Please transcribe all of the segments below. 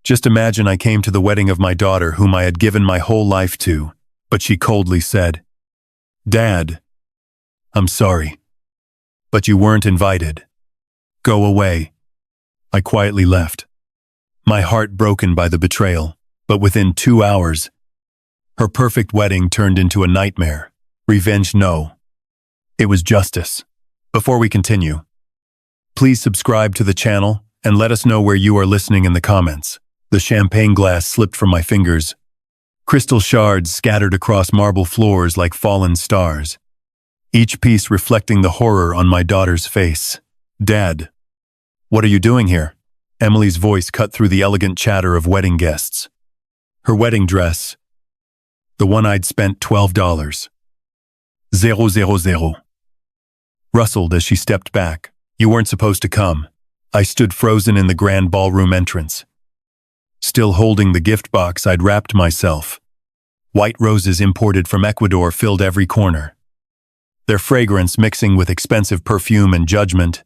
Just imagine I came to the wedding of my daughter whom I had given my whole life to, but she coldly said, "Dad, I'm sorry, but you weren't invited. Go away." I quietly left, my heart broken by the betrayal, but within 2 hours, her perfect wedding turned into a nightmare. Revenge, no. It was justice. Before we continue, please subscribe to the channel and let us know where you are listening in the comments. The champagne glass slipped from my fingers. Crystal shards scattered across marble floors like fallen stars, each piece reflecting the horror on my daughter's face. "Dad, what are you doing here?" Emily's voice cut through the elegant chatter of wedding guests. Her wedding dress, the one I'd spent $12,000, rustled as she stepped back. "You weren't supposed to come." I stood frozen in the grand ballroom entrance, still holding the gift box I'd wrapped myself. White roses imported from Ecuador filled every corner, their fragrance mixing with expensive perfume and judgment.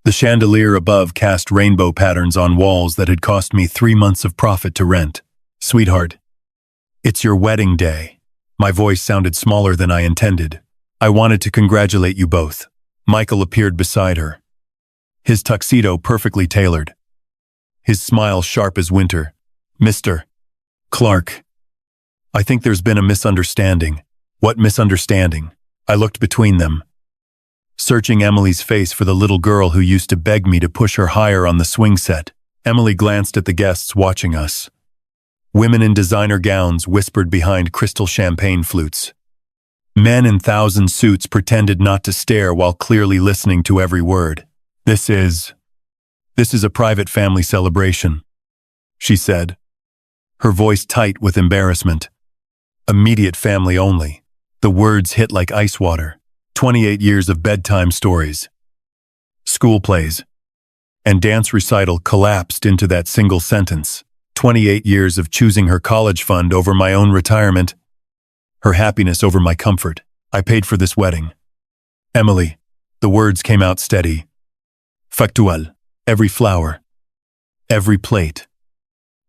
The chandelier above cast rainbow patterns on walls that had cost me 3 months of profit to rent. "Sweetheart, it's your wedding day." My voice sounded smaller than I intended. "I wanted to congratulate you both." Michael appeared beside her, his tuxedo perfectly tailored, his smile sharp as winter. "Mr. Clark, I think there's been a misunderstanding." "What misunderstanding?" I looked between them, searching Emily's face for the little girl who used to beg me to push her higher on the swing set. Emily glanced at the guests watching us. Women in designer gowns whispered behind crystal champagne flutes. Men in 1,000 suits pretended not to stare while clearly listening to every word. This is a private family celebration," she said, her voice tight with embarrassment. "Immediate family only." The words hit like ice water. 28 years of bedtime stories, school plays, and dance recital collapsed into that single sentence. 28 years of choosing her college fund over my own retirement, her happiness over my comfort. "I paid for this wedding." "Emily," the words came out steady. "Factual. Every flower, every plate.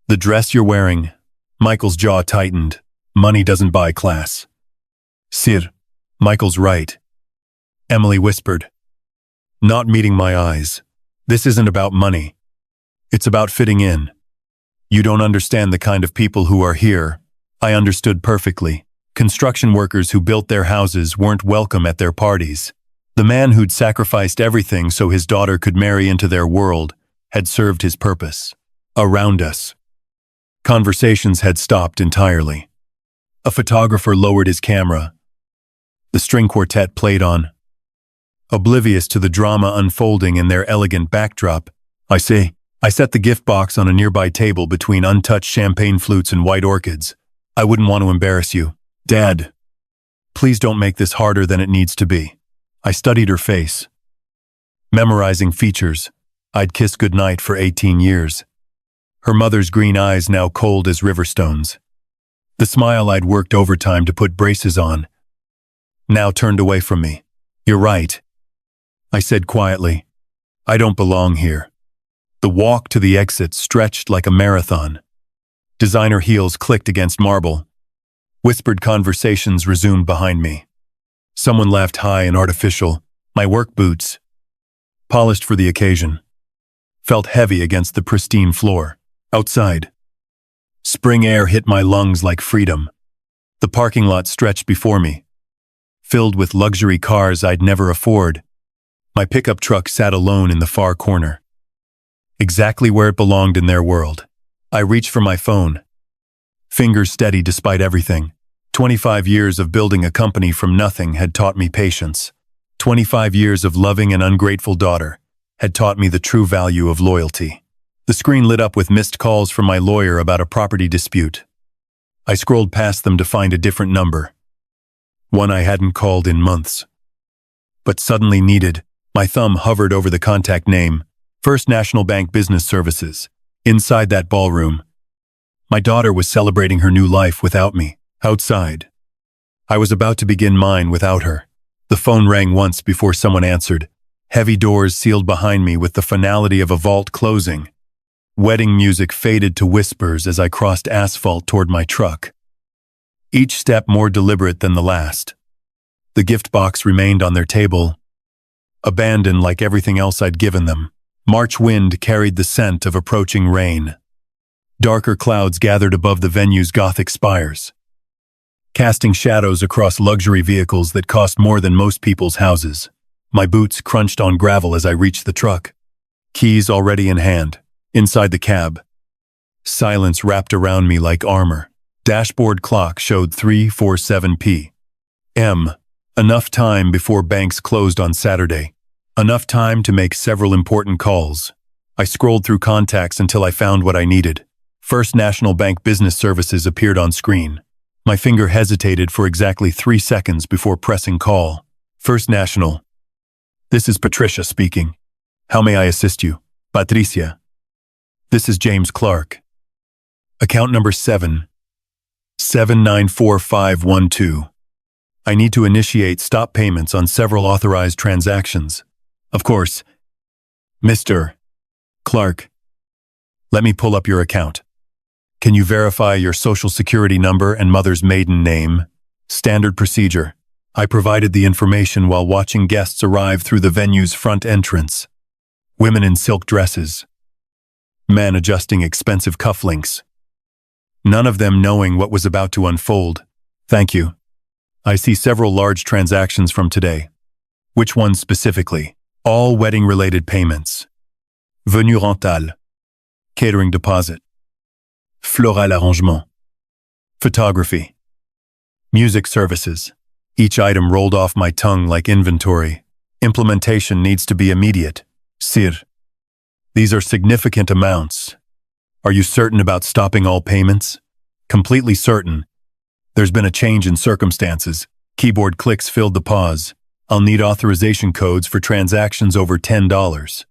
The dress you're wearing." Michael's jaw tightened. "Money doesn't buy class." "Sir, Michael's right," Emily whispered, not meeting my eyes. "This isn't about money. It's about fitting in. You don't understand the kind of people who are here." I understood perfectly. Construction workers who built their houses weren't welcome at their parties. The man who'd sacrificed everything so his daughter could marry into their world had served his purpose. Around us, conversations had stopped entirely. A photographer lowered his camera. The string quartet played on, oblivious to the drama unfolding in their elegant backdrop. I set the gift box on a nearby table between untouched champagne flutes and white orchids. "I wouldn't want to embarrass you. Dad, please don't make this harder than it needs to be." I studied her face, memorizing features I'd kissed goodnight for 18 years. Her mother's green eyes now cold as river stones. The smile I'd worked overtime to put braces on now turned away from me. "You're right," I said quietly. "I don't belong here." The walk to the exit stretched like a marathon. Designer heels clicked against marble. Whispered conversations resumed behind me. Someone laughed high and artificial. My work boots, polished for the occasion, felt heavy against the pristine floor. Outside, spring air hit my lungs like freedom. The parking lot stretched before me, filled with luxury cars I'd never afford. My pickup truck sat alone in the far corner, exactly where it belonged in their world. I reached for my phone, fingers steady despite everything. 25 years of building a company from nothing had taught me patience. 25 years of loving an ungrateful daughter had taught me the true value of loyalty. The screen lit up with missed calls from my lawyer about a property dispute. I scrolled past them to find a different number, one I hadn't called in months, but suddenly needed. My thumb hovered over the contact name, First National Bank Business Services. Inside that ballroom, my daughter was celebrating her new life without me. Outside, I was about to begin mine without her. The phone rang once before someone answered. Heavy doors sealed behind me with the finality of a vault closing. Wedding music faded to whispers as I crossed asphalt toward my truck. Each step more deliberate than the last. The gift box remained on their table, abandoned like everything else I'd given them. March wind carried the scent of approaching rain. Darker clouds gathered above the venue's Gothic spires, casting shadows across luxury vehicles that cost more than most people's houses. My boots crunched on gravel as I reached the truck, keys already in hand. Inside the cab, silence wrapped around me like armor. Dashboard clock showed 3:47 p.m. Enough time before banks closed on Saturday. Enough time to make several important calls. I scrolled through contacts until I found what I needed. First National Bank Business Services appeared on screen. My finger hesitated for exactly 3 seconds before pressing call. First National. This is Patricia speaking. How may I assist you? Patricia. This is James Clark. Account number 7794512. I need to initiate stop payments on several authorized transactions. Of course. Mr. Clark. Let me pull up your account. Can you verify your social security number and mother's maiden name? Standard procedure. I provided the information while watching guests arrive through the venue's front entrance. Women in silk dresses. Men adjusting expensive cufflinks. None of them knowing what was about to unfold. Thank you. I see several large transactions from today. Which ones specifically? All wedding-related payments. Venue rentale. Catering deposit. Floral arrangement. Photography. Music services. Each item rolled off my tongue like inventory. Implementation needs to be immediate. Sir. These are significant amounts. Are you certain about stopping all payments? Completely certain. There's been a change in circumstances. Keyboard clicks filled the pause. I'll need authorization codes for transactions over $10.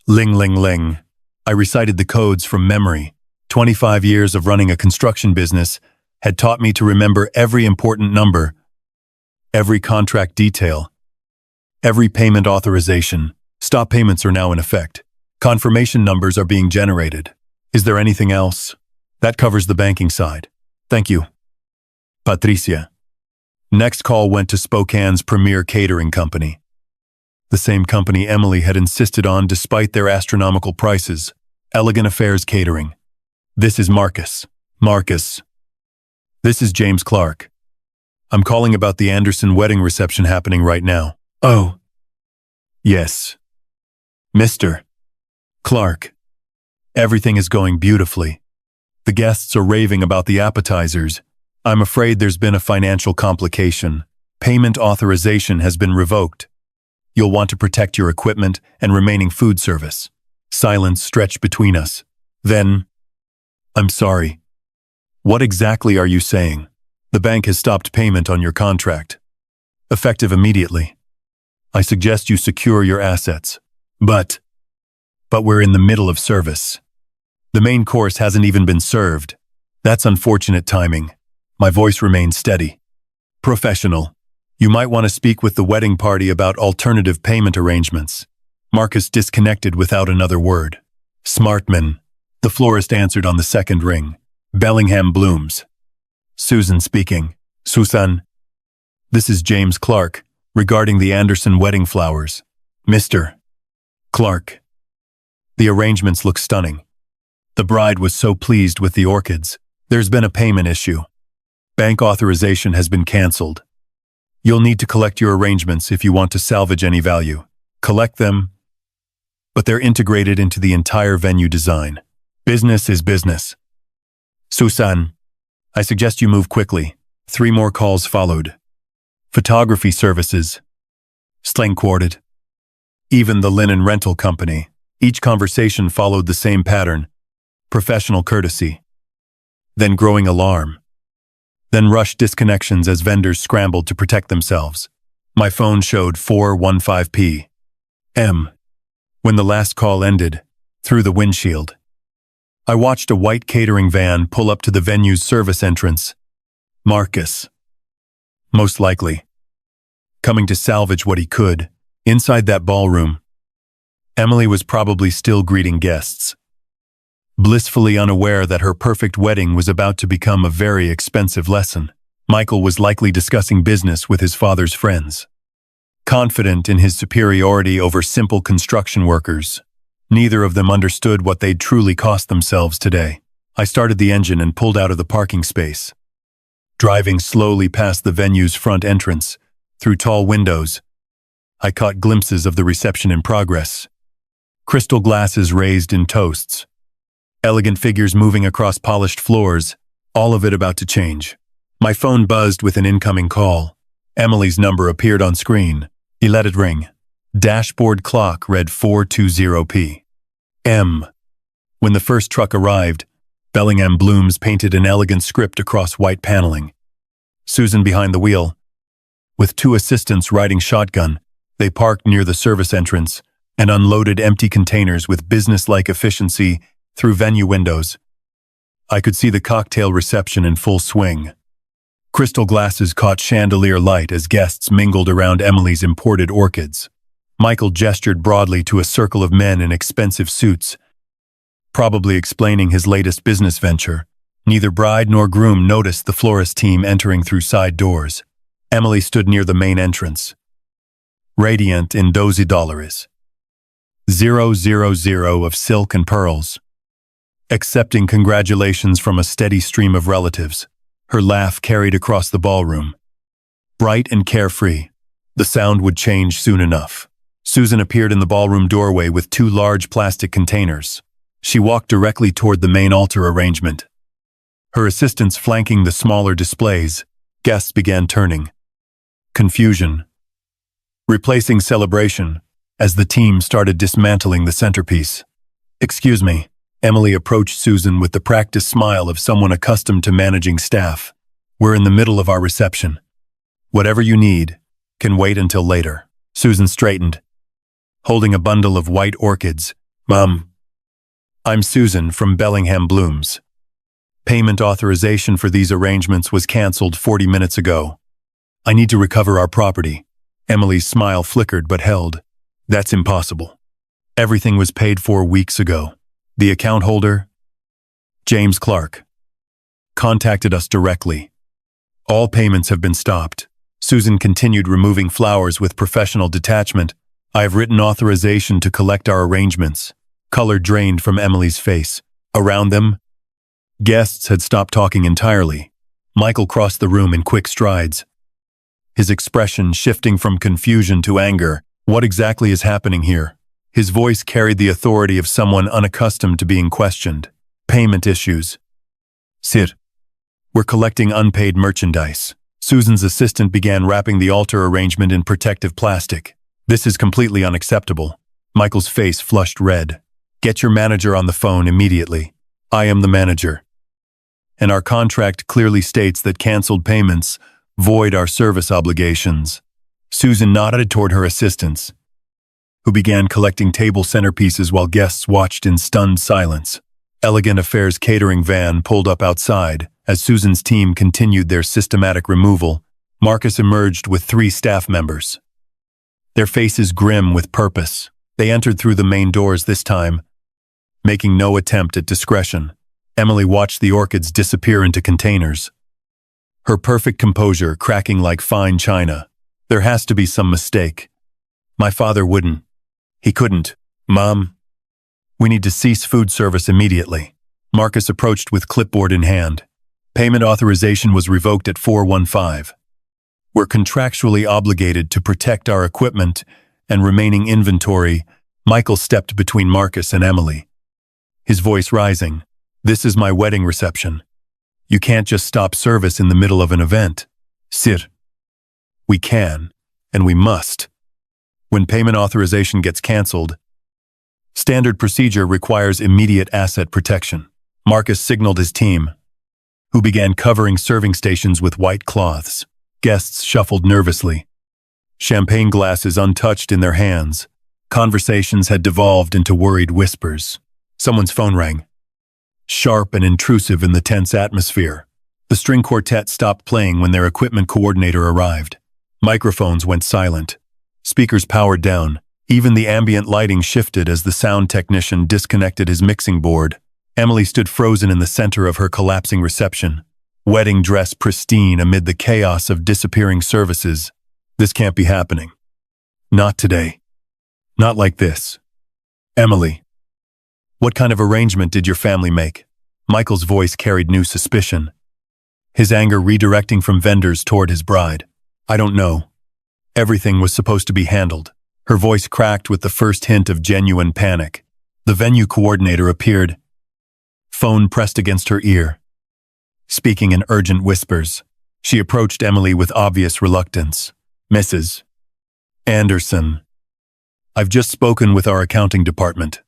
Ling, ling, ling. I recited the codes from memory. 25 years of running a construction business had taught me to remember every important number, every contract detail, every payment authorization. Stop payments are now in effect. Confirmation numbers are being generated. Is there anything else? That covers the banking side. Thank you. Patricia. Next call went to Spokane's premier catering company. The same company Emily had insisted on despite their astronomical prices. Elegant Affairs Catering. This is Marcus. Marcus. This is James Clark. I'm calling about the Anderson wedding reception happening right now. Oh. Yes. Mr. Clark. Everything is going beautifully. The guests are raving about the appetizers. I'm afraid there's been a financial complication. Payment authorization has been revoked. You'll want to protect your equipment and remaining food service. Silence stretched between us. Then, I'm sorry. What exactly are you saying? The bank has stopped payment on your contract. Effective immediately. I suggest you secure your assets. But we're in the middle of service. The main course hasn't even been served. That's unfortunate timing. My voice remained steady. Professional. You might want to speak with the wedding party about alternative payment arrangements. Marcus disconnected without another word. Smartman. The florist answered on the second ring. Bellingham Blooms. Susan speaking. Susan. This is James Clark, regarding the Anderson wedding flowers. Mr. Clark. The arrangements look stunning. The bride was so pleased with the orchids. There's been a payment issue. Bank authorization has been canceled. You'll need to collect your arrangements if you want to salvage any value. Collect them, but they're integrated into the entire venue design. Business is business. Susan, I suggest you move quickly. 3 more calls followed. Photography services. Slangquarted. Even the linen rental company. Each conversation followed the same pattern. Professional courtesy. Then growing alarm. Then rushed disconnections as vendors scrambled to protect themselves. My phone showed 4:15 p.m. when the last call ended, through the windshield. I watched a white catering van pull up to the venue's service entrance. Marcus. Most likely. Coming to salvage what he could. Inside that ballroom, Emily was probably still greeting guests. blissfully unaware that her perfect wedding was about to become a very expensive lesson. Michael was likely discussing business with his father's friends. Confident in his superiority over simple construction workers, neither of them understood what they'd truly cost themselves today. I started the engine and pulled out of the parking space. Driving slowly past the venue's front entrance, through tall windows, I caught glimpses of the reception in progress. Crystal glasses raised in toasts. Elegant figures moving across polished floors, all of it about to change. My phone buzzed with an incoming call. Emily's number appeared on screen. He let it ring. Dashboard clock read 4:20 p.m. When the first truck arrived, Bellingham Blooms painted an elegant script across white paneling. Susan behind the wheel. With two assistants riding shotgun, they parked near the service entrance and unloaded empty containers with business-like efficiency through venue windows. I could see the cocktail reception in full swing. Crystal glasses caught chandelier light as guests mingled around Emily's imported orchids. Michael gestured broadly to a circle of men in expensive suits, probably explaining his latest business venture. Neither bride nor groom noticed the florist team entering through side doors. Emily stood near the main entrance, radiant in $12. 000 of silk and pearls. Accepting congratulations from a steady stream of relatives, her laugh carried across the ballroom. Bright and carefree, the sound would change soon enough. Susan appeared in the ballroom doorway with two large plastic containers. She walked directly toward the main altar arrangement. Her assistants flanking the smaller displays, guests began turning. Confusion, replacing celebration, as the team started dismantling the centerpiece. "Excuse me." Emily approached Susan with the practiced smile of someone accustomed to managing staff. "We're in the middle of our reception. Whatever you need can wait until later." Susan straightened, holding a bundle of white orchids. "Mom, I'm Susan from Bellingham Blooms. Payment authorization for these arrangements was canceled 40 minutes ago. I need to recover our property." Emily's smile flickered but held. "That's impossible. Everything was paid for weeks ago. The account holder, James Clark, contacted us directly. All payments have been stopped." Susan continued removing flowers with professional detachment. "I have written authorization to collect our arrangements." Color drained from Emily's face. Around them, guests had stopped talking entirely. Michael crossed the room in quick strides, his expression shifting from confusion to anger. "What exactly is happening here?" His voice carried the authority of someone unaccustomed to being questioned. "Payment issues. Sit. We're collecting unpaid merchandise." Susan's assistant began wrapping the altar arrangement in protective plastic. "This is completely unacceptable." Michael's face flushed red. "Get your manager on the phone immediately." "I am the manager. And our contract clearly states that canceled payments void our service obligations." Susan nodded toward her assistants, who began collecting table centerpieces while guests watched in stunned silence. Elegant Affairs catering van pulled up outside. As Susan's team continued their systematic removal, Marcus emerged with 3 staff members, their faces grim with purpose. They entered through the main doors this time, making no attempt at discretion. Emily watched the orchids disappear into containers, her perfect composure cracking like fine china. "There has to be some mistake. My father wouldn't. He couldn't." "Mom, we need to cease food service immediately." Marcus approached with clipboard in hand. Payment authorization was revoked at 4:15. "We're contractually obligated to protect our equipment and remaining inventory." Michael stepped between Marcus and Emily, his voice rising. "This is my wedding reception. You can't just stop service in the middle of an event." "Sit." "We can, and we must. When payment authorization gets canceled, standard procedure requires immediate asset protection." Marcus signaled his team, who began covering serving stations with white cloths. Guests shuffled nervously, champagne glasses untouched in their hands. Conversations had devolved into worried whispers. Someone's phone rang, sharp and intrusive in the tense atmosphere. The string quartet stopped playing when their equipment coordinator arrived. Microphones went silent. Speakers powered down. Even the ambient lighting shifted as the sound technician disconnected his mixing board. Emily stood frozen in the center of her collapsing reception, wedding dress pristine amid the chaos of disappearing services. This can't be happening. Not today. Not like this. Emily. What kind of arrangement did your family make? Michael's voice carried new suspicion, his anger redirecting from vendors toward his bride. I don't know. Everything was supposed to be handled. Her voice cracked with the first hint of genuine panic. The venue coordinator appeared, phone pressed against her ear. Speaking in urgent whispers, she approached Emily with obvious reluctance. Mrs. Anderson, I've just spoken with our accounting department.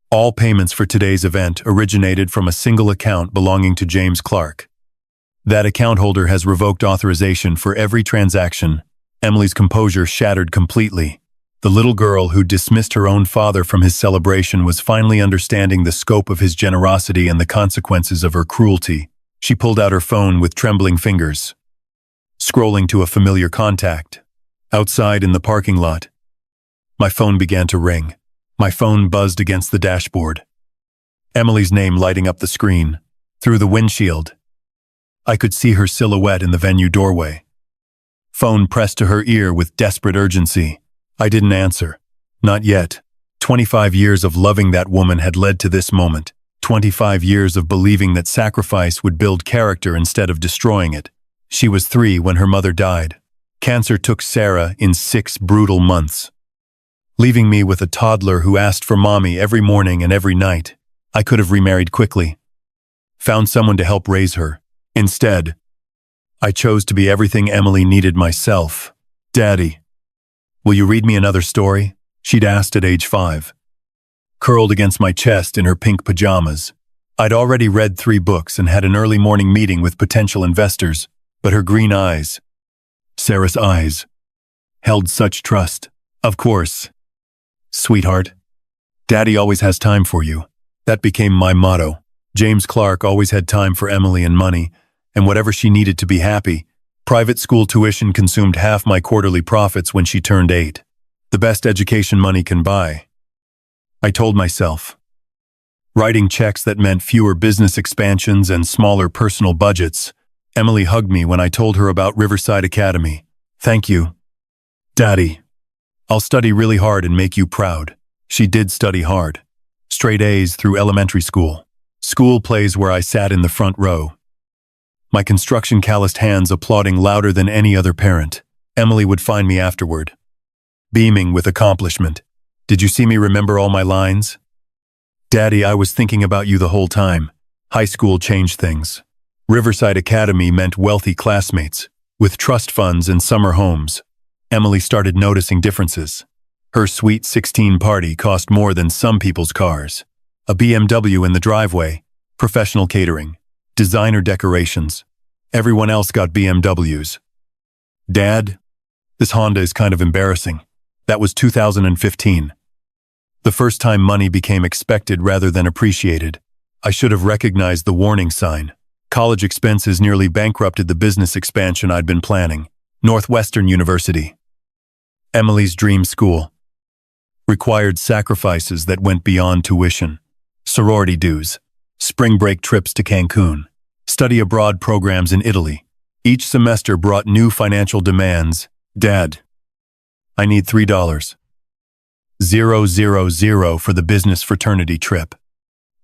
All payments for today's event originated from a single account belonging to James Clark. That account holder has revoked authorization for every transaction. Emily's composure shattered completely. The little girl who dismissed her own father from his celebration was finally understanding the scope of his generosity and the consequences of her cruelty. She pulled out her phone with trembling fingers, scrolling to a familiar contact. Outside in the parking lot, my phone began to ring. My phone buzzed against the dashboard. Emily's name lighting up the screen. Through the windshield, I could see her silhouette in the venue doorway. Phone pressed to her ear with desperate urgency. I didn't answer. Not yet. 25 years of loving that woman had led to this moment. 25 years of believing that sacrifice would build character instead of destroying it. She was 3 when her mother died. Cancer took Sarah in 6 brutal months, leaving me with a toddler who asked for mommy every morning and every night. I could have remarried quickly, found someone to help raise her. Instead, I chose to be everything Emily needed myself. Daddy, will you read me another story? She'd asked at age 5. Curled against my chest in her pink pajamas. I'd already read 3 books and had an early morning meeting with potential investors, but her green eyes, Sarah's eyes, held such trust. Of course. Sweetheart, Daddy always has time for you. That became my motto. James Clark always had time for Emily and money, and whatever she needed to be happy. Private school tuition consumed half my quarterly profits when she turned 8. The best education money can buy, I told myself. Writing checks that meant fewer business expansions and smaller personal budgets. Emily hugged me when I told her about Riverside Academy. Thank you, Daddy. I'll study really hard and make you proud. She did study hard. Straight A's through elementary school. School plays where I sat in the front row, my construction calloused hands applauding louder than any other parent. Emily would find me afterward, beaming with accomplishment. Did you see me remember all my lines? Daddy, I was thinking about you the whole time. High school changed things. Riverside Academy meant wealthy classmates, with trust funds and summer homes. Emily started noticing differences. Her Sweet 16 party cost more than some people's cars. A BMW in the driveway, professional catering, designer decorations. Everyone else got BMWs. Dad, this Honda is kind of embarrassing. That was 2015. The first time money became expected rather than appreciated. I should have recognized the warning sign. College expenses nearly bankrupted the business expansion I'd been planning. Northwestern University, Emily's dream school, required sacrifices that went beyond tuition. Sorority dues, spring break trips to Cancun, study abroad programs in Italy. Each semester brought new financial demands. Dad, I need $3,000 for the business fraternity trip.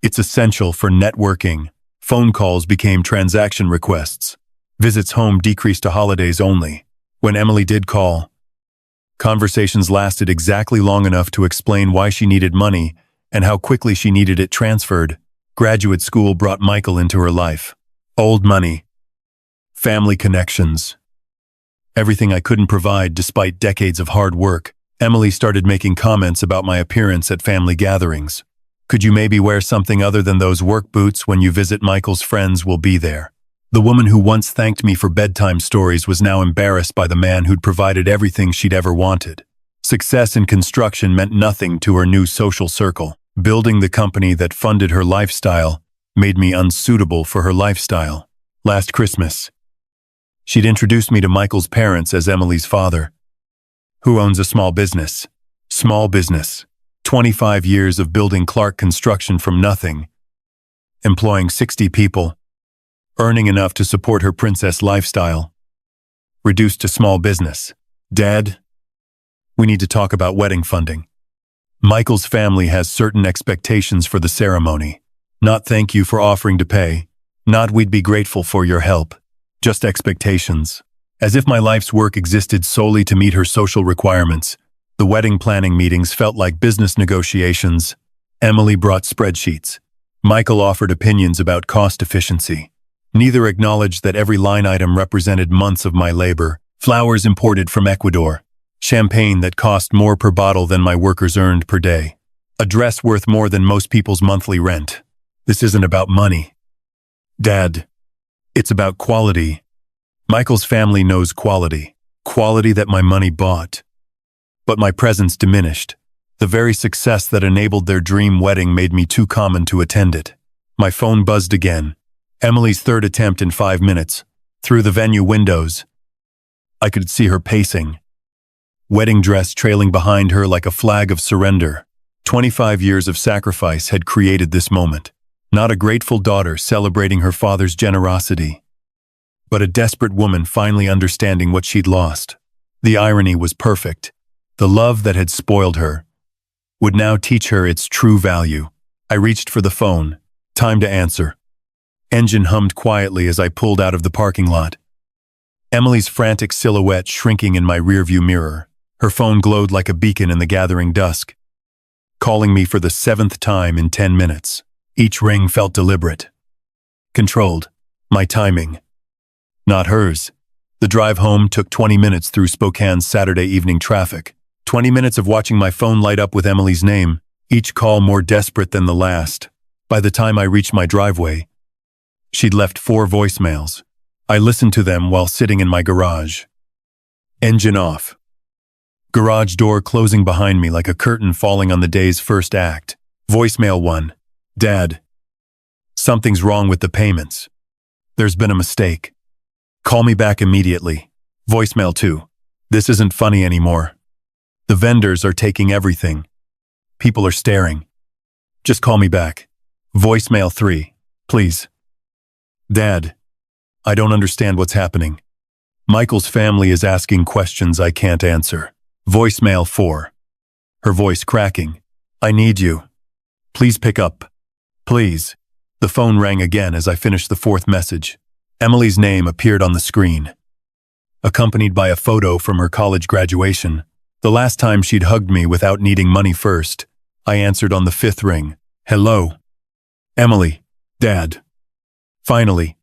It's essential for networking. Phone calls became transaction requests. Visits home decreased to holidays only. When Emily did call, conversations lasted exactly long enough to explain why she needed money and how quickly she needed it transferred. Graduate school brought Michael into her life. Old money, family connections, everything I couldn't provide despite decades of hard work. Emily started making comments about my appearance at family gatherings. Could you maybe wear something other than those work boots when you visit? Michael's friends will be there. The woman who once thanked me for bedtime stories was now embarrassed by the man who'd provided everything she'd ever wanted. Success in construction meant nothing to her new social circle. Building the company that funded her lifestyle made me unsuitable for her lifestyle. Last Christmas, she'd introduced me to Michael's parents as Emily's father, who owns a small business. Small business. 25 years of building Clark Construction from nothing. employing 60 people, earning enough to support her princess lifestyle, reduced to small business. Dad, we need to talk about wedding funding. Michael's family has certain expectations for the ceremony. Not thank you for offering to pay. Not we'd be grateful for your help. Just expectations. As if my life's work existed solely to meet her social requirements. The wedding planning meetings felt like business negotiations. Emily brought spreadsheets. Michael offered opinions about cost efficiency. Neither acknowledged that every line item represented months of my labor. Flowers imported from Ecuador. Champagne that cost more per bottle than my workers earned per day. A dress worth more than most people's monthly rent. This isn't about money. Dad, it's about quality. Michael's family knows quality. Quality that my money bought. But my presence diminished. The very success that enabled their dream wedding made me too common to attend it. My phone buzzed again. Emily's third attempt in 5 minutes. Through the venue windows, I could see her pacing. Wedding dress trailing behind her like a flag of surrender. 25 years of sacrifice had created this moment. Not a grateful daughter celebrating her father's generosity, but a desperate woman finally understanding what she'd lost. The irony was perfect. The love that had spoiled her would now teach her its true value. I reached for the phone. Time to answer. Engine hummed quietly as I pulled out of the parking lot. Emily's frantic silhouette shrinking in my rearview mirror. Her phone glowed like a beacon in the gathering dusk, calling me for the 7th time in 10 minutes. Each ring felt deliberate, controlled. My timing, not hers. The drive home took 20 minutes through Spokane's Saturday evening traffic. 20 minutes of watching my phone light up with Emily's name, each call more desperate than the last. By the time I reached my driveway, she'd left 4 voicemails. I listened to them while sitting in my garage. Engine off. Garage door closing behind me like a curtain falling on the day's first act. Voicemail 1. Dad, something's wrong with the payments. There's been a mistake. Call me back immediately. Voicemail 2. This isn't funny anymore. The vendors are taking everything. People are staring. Just call me back. Voicemail 3. Please. Dad, I don't understand what's happening. Michael's family is asking questions I can't answer. Voicemail 4. Her voice cracking. I need you. Please pick up. Please. The phone rang again as I finished the 4th message. Emily's name appeared on the screen, accompanied by a photo from her college graduation. The last time she'd hugged me without needing money first. I answered on the 5th ring. Hello. Emily. Dad. Finally.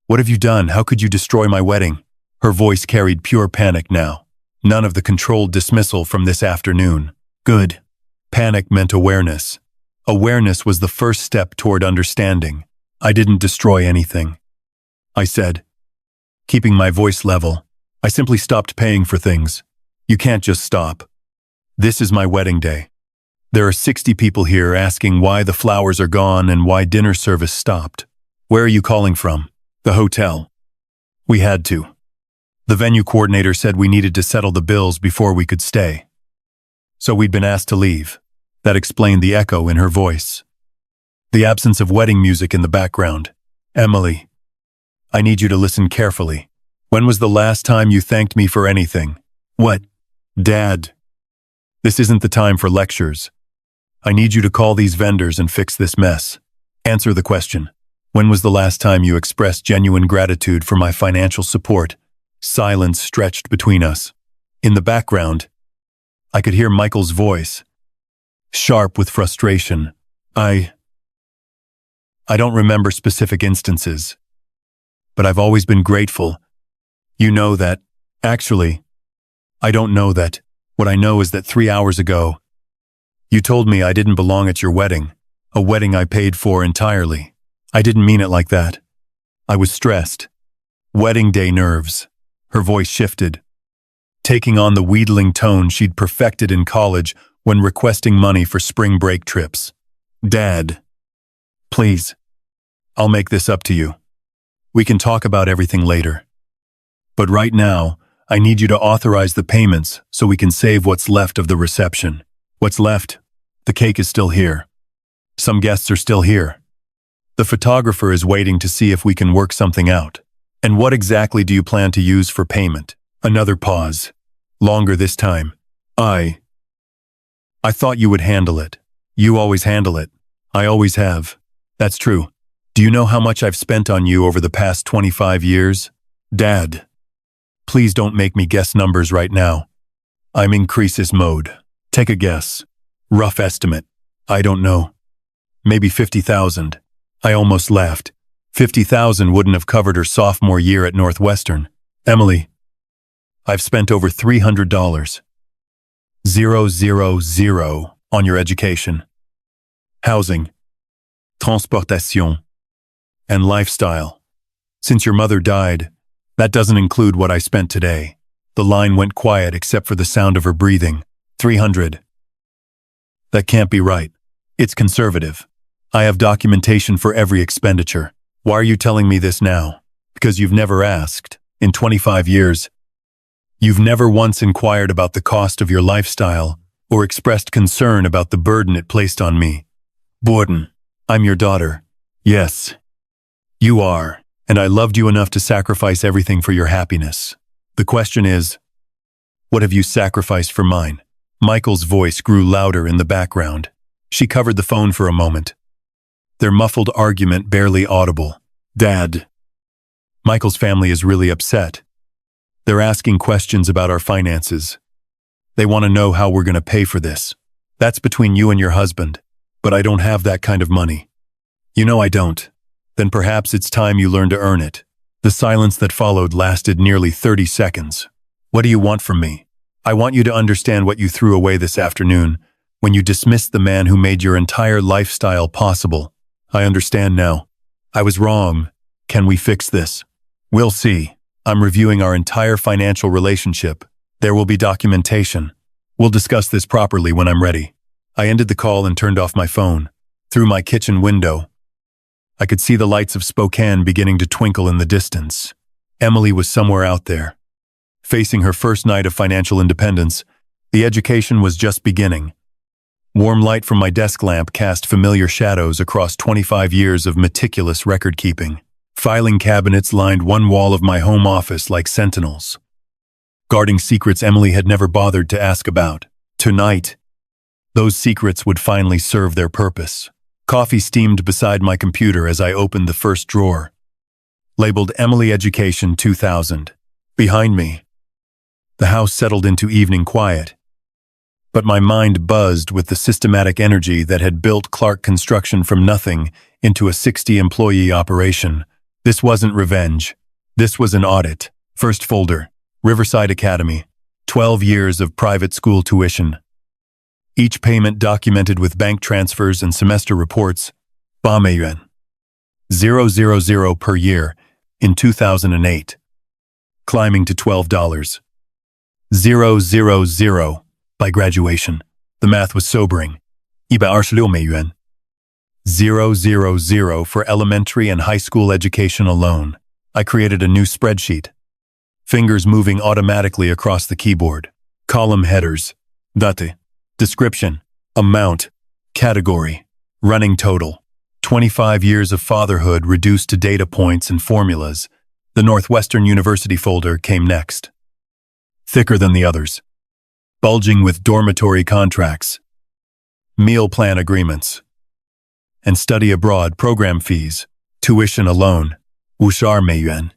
What have you done? How could you destroy my wedding? Her voice carried pure panic now. None of the controlled dismissal from this afternoon. Good. Panic meant awareness. Awareness was the first step toward understanding. I didn't destroy anything, I said, keeping my voice level. I simply stopped paying for things. You can't just stop. This is my wedding day. There are 60 people here asking why the flowers are gone and why dinner service stopped. Where are you calling from? The hotel. We had to. The venue coordinator said we needed to settle the bills before we could stay. So we'd been asked to leave. That explained the echo in her voice. The absence of wedding music in the background. Emily, I need you to listen carefully. When was the last time you thanked me for anything? What? Dad. This isn't the time for lectures. I need you to call these vendors and fix this mess. Answer the question. When was the last time you expressed genuine gratitude for my financial support? Silence stretched between us. In the background, I could hear Michael's voice, sharp with frustration. I don't remember specific instances, but I've always been grateful. You know that. Actually, I don't know that. What I know is that 3 hours ago, you told me I didn't belong at your wedding, a wedding I paid for entirely. I didn't mean it like that. I was stressed. Wedding day nerves. Her voice shifted, taking on the wheedling tone she'd perfected in college when requesting money for spring break trips. Dad, please, I'll make this up to you. We can talk about everything later. But right now, I need you to authorize the payments so we can save what's left of the reception. What's left? The cake is still here. Some guests are still here. The photographer is waiting to see if we can work something out. And what exactly do you plan to use for payment? Another pause. Longer this time. I thought you would handle it. You always handle it. I always have. That's true. Do you know how much I've spent on you over the past 25 years? Dad. Please don't make me guess numbers right now. I'm in crisis mode. Take a guess. Rough estimate. I don't know. Maybe 50,000. I almost laughed. 50,000 wouldn't have covered her sophomore year at Northwestern. Emily. I've spent over $300. 000 on your education, housing, transportation, and lifestyle. Since your mother died, that doesn't include what I spent today. The line went quiet except for the sound of her breathing. 300. That can't be right. It's conservative. I have documentation for every expenditure. Why are you telling me this now? Because you've never asked. In 25 years, you've never once inquired about the cost of your lifestyle or expressed concern about the burden it placed on me. Borden, I'm your daughter. Yes, you are, and I loved you enough to sacrifice everything for your happiness. The question is, what have you sacrificed for mine? Michael's voice grew louder in the background. She covered the phone for a moment. Their muffled argument barely audible. Dad. Michael's family is really upset. They're asking questions about our finances. They want to know how we're going to pay for this. That's between you and your husband, but I don't have that kind of money. You know I don't. Then perhaps it's time you learn to earn it. The silence that followed lasted nearly 30 seconds. What do you want from me? I want you to understand what you threw away this afternoon when you dismissed the man who made your entire lifestyle possible. I understand now. I was wrong. Can we fix this? We'll see. I'm reviewing our entire financial relationship. There will be documentation. We'll discuss this properly when I'm ready. I ended the call and turned off my phone. Through my kitchen window, I could see the lights of Spokane beginning to twinkle in the distance. Emily was somewhere out there. Facing her first night of financial independence, the education was just beginning. Warm light from my desk lamp cast familiar shadows across 25 years of meticulous record-keeping. Filing cabinets lined one wall of my home office like sentinels, guarding secrets Emily had never bothered to ask about. Tonight, those secrets would finally serve their purpose. Coffee steamed beside my computer as I opened the first drawer, labeled Emily Education 2000. Behind me, the house settled into evening quiet, but my mind buzzed with the systematic energy that had built Clark Construction from nothing into a 60-employee operation. This wasn't revenge. This was an audit. First folder, Riverside Academy, 12 years of private school tuition. Each payment documented with bank transfers and semester reports, yuan, 000 per year in 2008, climbing to $12, 000 by graduation. The math was sobering. 126美元. 000 for elementary and high school education alone. I created a new spreadsheet, fingers moving automatically across the keyboard. Column headers, date, description, amount, category, running total. 25 years of fatherhood reduced to data points and formulas. The Northwestern University folder came next. Thicker than the others, bulging with dormitory contracts, meal plan agreements, and study abroad program fees. Tuition alone, 50美元,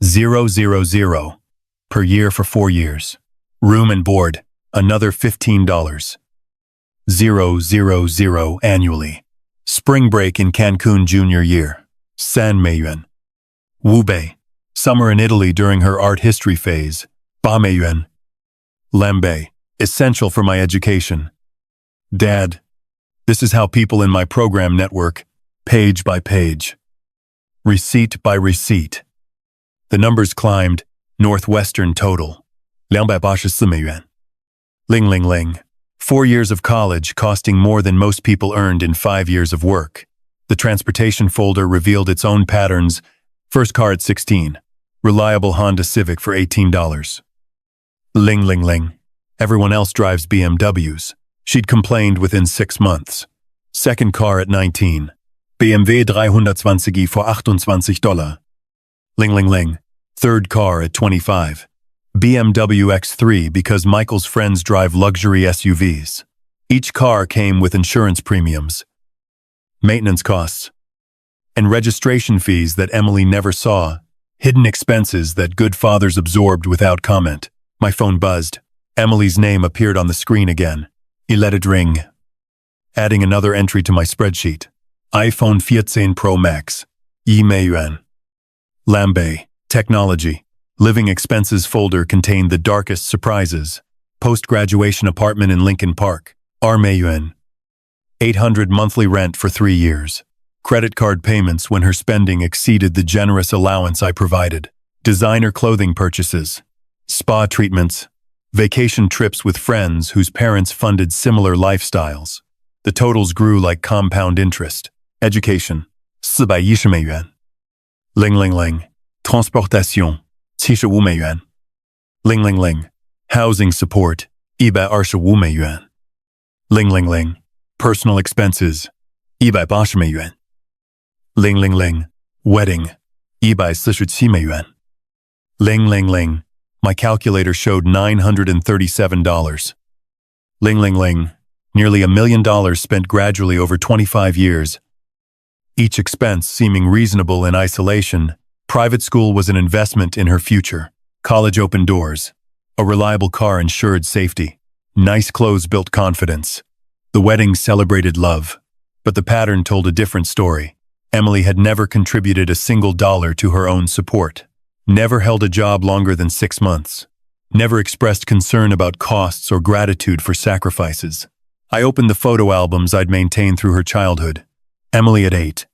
000 per year for 4 years. Room and board, another $15, 000 annually. Spring break in Cancun junior year, 3美元. Wubei, summer in Italy during her art history phase, 8美元. Lambe, essential for my education. Dad, this is how people in my program network, page by page, receipt by receipt. The numbers climbed. Northwestern total, 284美元. Ling ling ling. 4 years of college costing more than most people earned in 5 years of work. The transportation folder revealed its own patterns. First car at 16. Reliable Honda Civic for $18. Ling ling ling. Everyone else drives BMWs. She'd complained within 6 months. Second car at 19. BMW 320i for $28. Ling ling ling. Third car at 25. BMW X3 because Michael's friends drive luxury SUVs. Each car came with insurance premiums, maintenance costs, and registration fees that Emily never saw, hidden expenses that good fathers absorbed without comment. My phone buzzed. Emily's name appeared on the screen again. I let it ring, adding another entry to my spreadsheet. iPhone 14 Pro Max. Yuan. Lambe. Technology. Living expenses folder contained the darkest surprises. Post-graduation apartment in Lincoln Park. Yuan. 800 monthly rent for 3 years. Credit card payments when her spending exceeded the generous allowance I provided. Designer clothing purchases. Spa treatments. Vacation trips with friends whose parents funded similar lifestyles. The totals grew like compound interest. Education. 410美元. Ling ling ling. Transportation. 75美元. Ling ling ling. Housing support. 125美元. Ling ling ling. Personal expenses. 180美元. Ling ling ling. Wedding. 147美元. Ling ling ling. My calculator showed $937. Ling ling ling. Nearly $1 million spent gradually over 25 years. Each expense seeming reasonable in isolation. Private school was an investment in her future. College opened doors. A reliable car ensured safety. Nice clothes built confidence. The wedding celebrated love. But the pattern told a different story. Emily had never contributed a single dollar to her own support. Never held a job longer than 6 months. Never expressed concern about costs or gratitude for sacrifices. I opened the photo albums I'd maintained through her childhood. Emily at 8.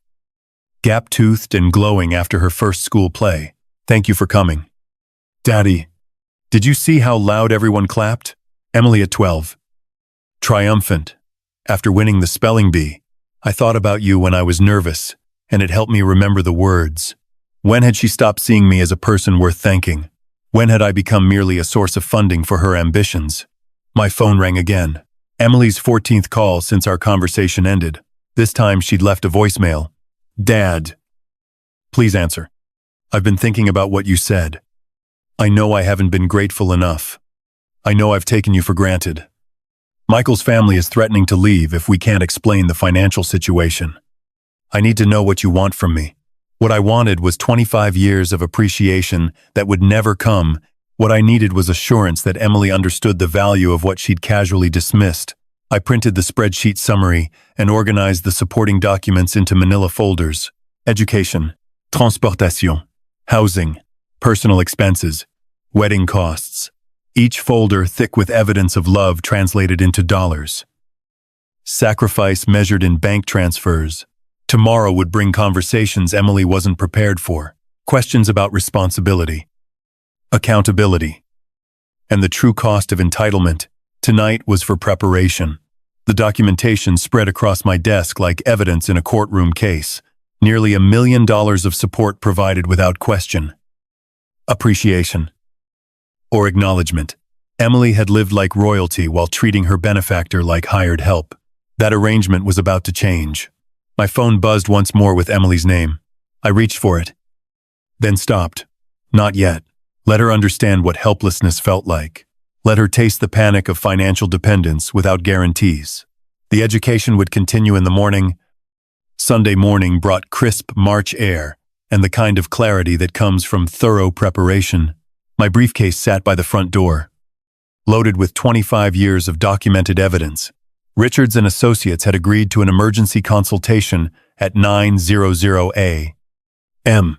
Gap-toothed and glowing after her first school play. Thank you for coming. Daddy, did you see how loud everyone clapped? Emily at 12. Triumphant. After winning the spelling bee, I thought about you when I was nervous, and it helped me remember the words. When had she stopped seeing me as a person worth thanking? When had I become merely a source of funding for her ambitions? My phone rang again. Emily's 14th call since our conversation ended. This time she'd left a voicemail. Dad. Please answer. I've been thinking about what you said. I know I haven't been grateful enough. I know I've taken you for granted. Michael's family is threatening to leave if we can't explain the financial situation. I need to know what you want from me. What I wanted was 25 years of appreciation that would never come. What I needed was assurance that Emily understood the value of what she'd casually dismissed. I printed the spreadsheet summary and organized the supporting documents into manila folders. Education, transportation, housing, personal expenses, wedding costs. Each folder thick with evidence of love translated into dollars. Sacrifice measured in bank transfers. Tomorrow would bring conversations Emily wasn't prepared for. Questions about responsibility, accountability, and the true cost of entitlement. Tonight was for preparation. The documentation spread across my desk like evidence in a courtroom case. Nearly $1 million of support provided without question. Appreciation. Or acknowledgement. Emily had lived like royalty while treating her benefactor like hired help. That arrangement was about to change. My phone buzzed once more with Emily's name. I reached for it. Then stopped. Not yet. Let her understand what helplessness felt like. Let her taste the panic of financial dependence without guarantees. The education would continue in the morning. Sunday morning brought crisp March air and the kind of clarity that comes from thorough preparation. My briefcase sat by the front door, loaded with 25 years of documented evidence. Richards and Associates had agreed to an emergency consultation at 9:00 a.m.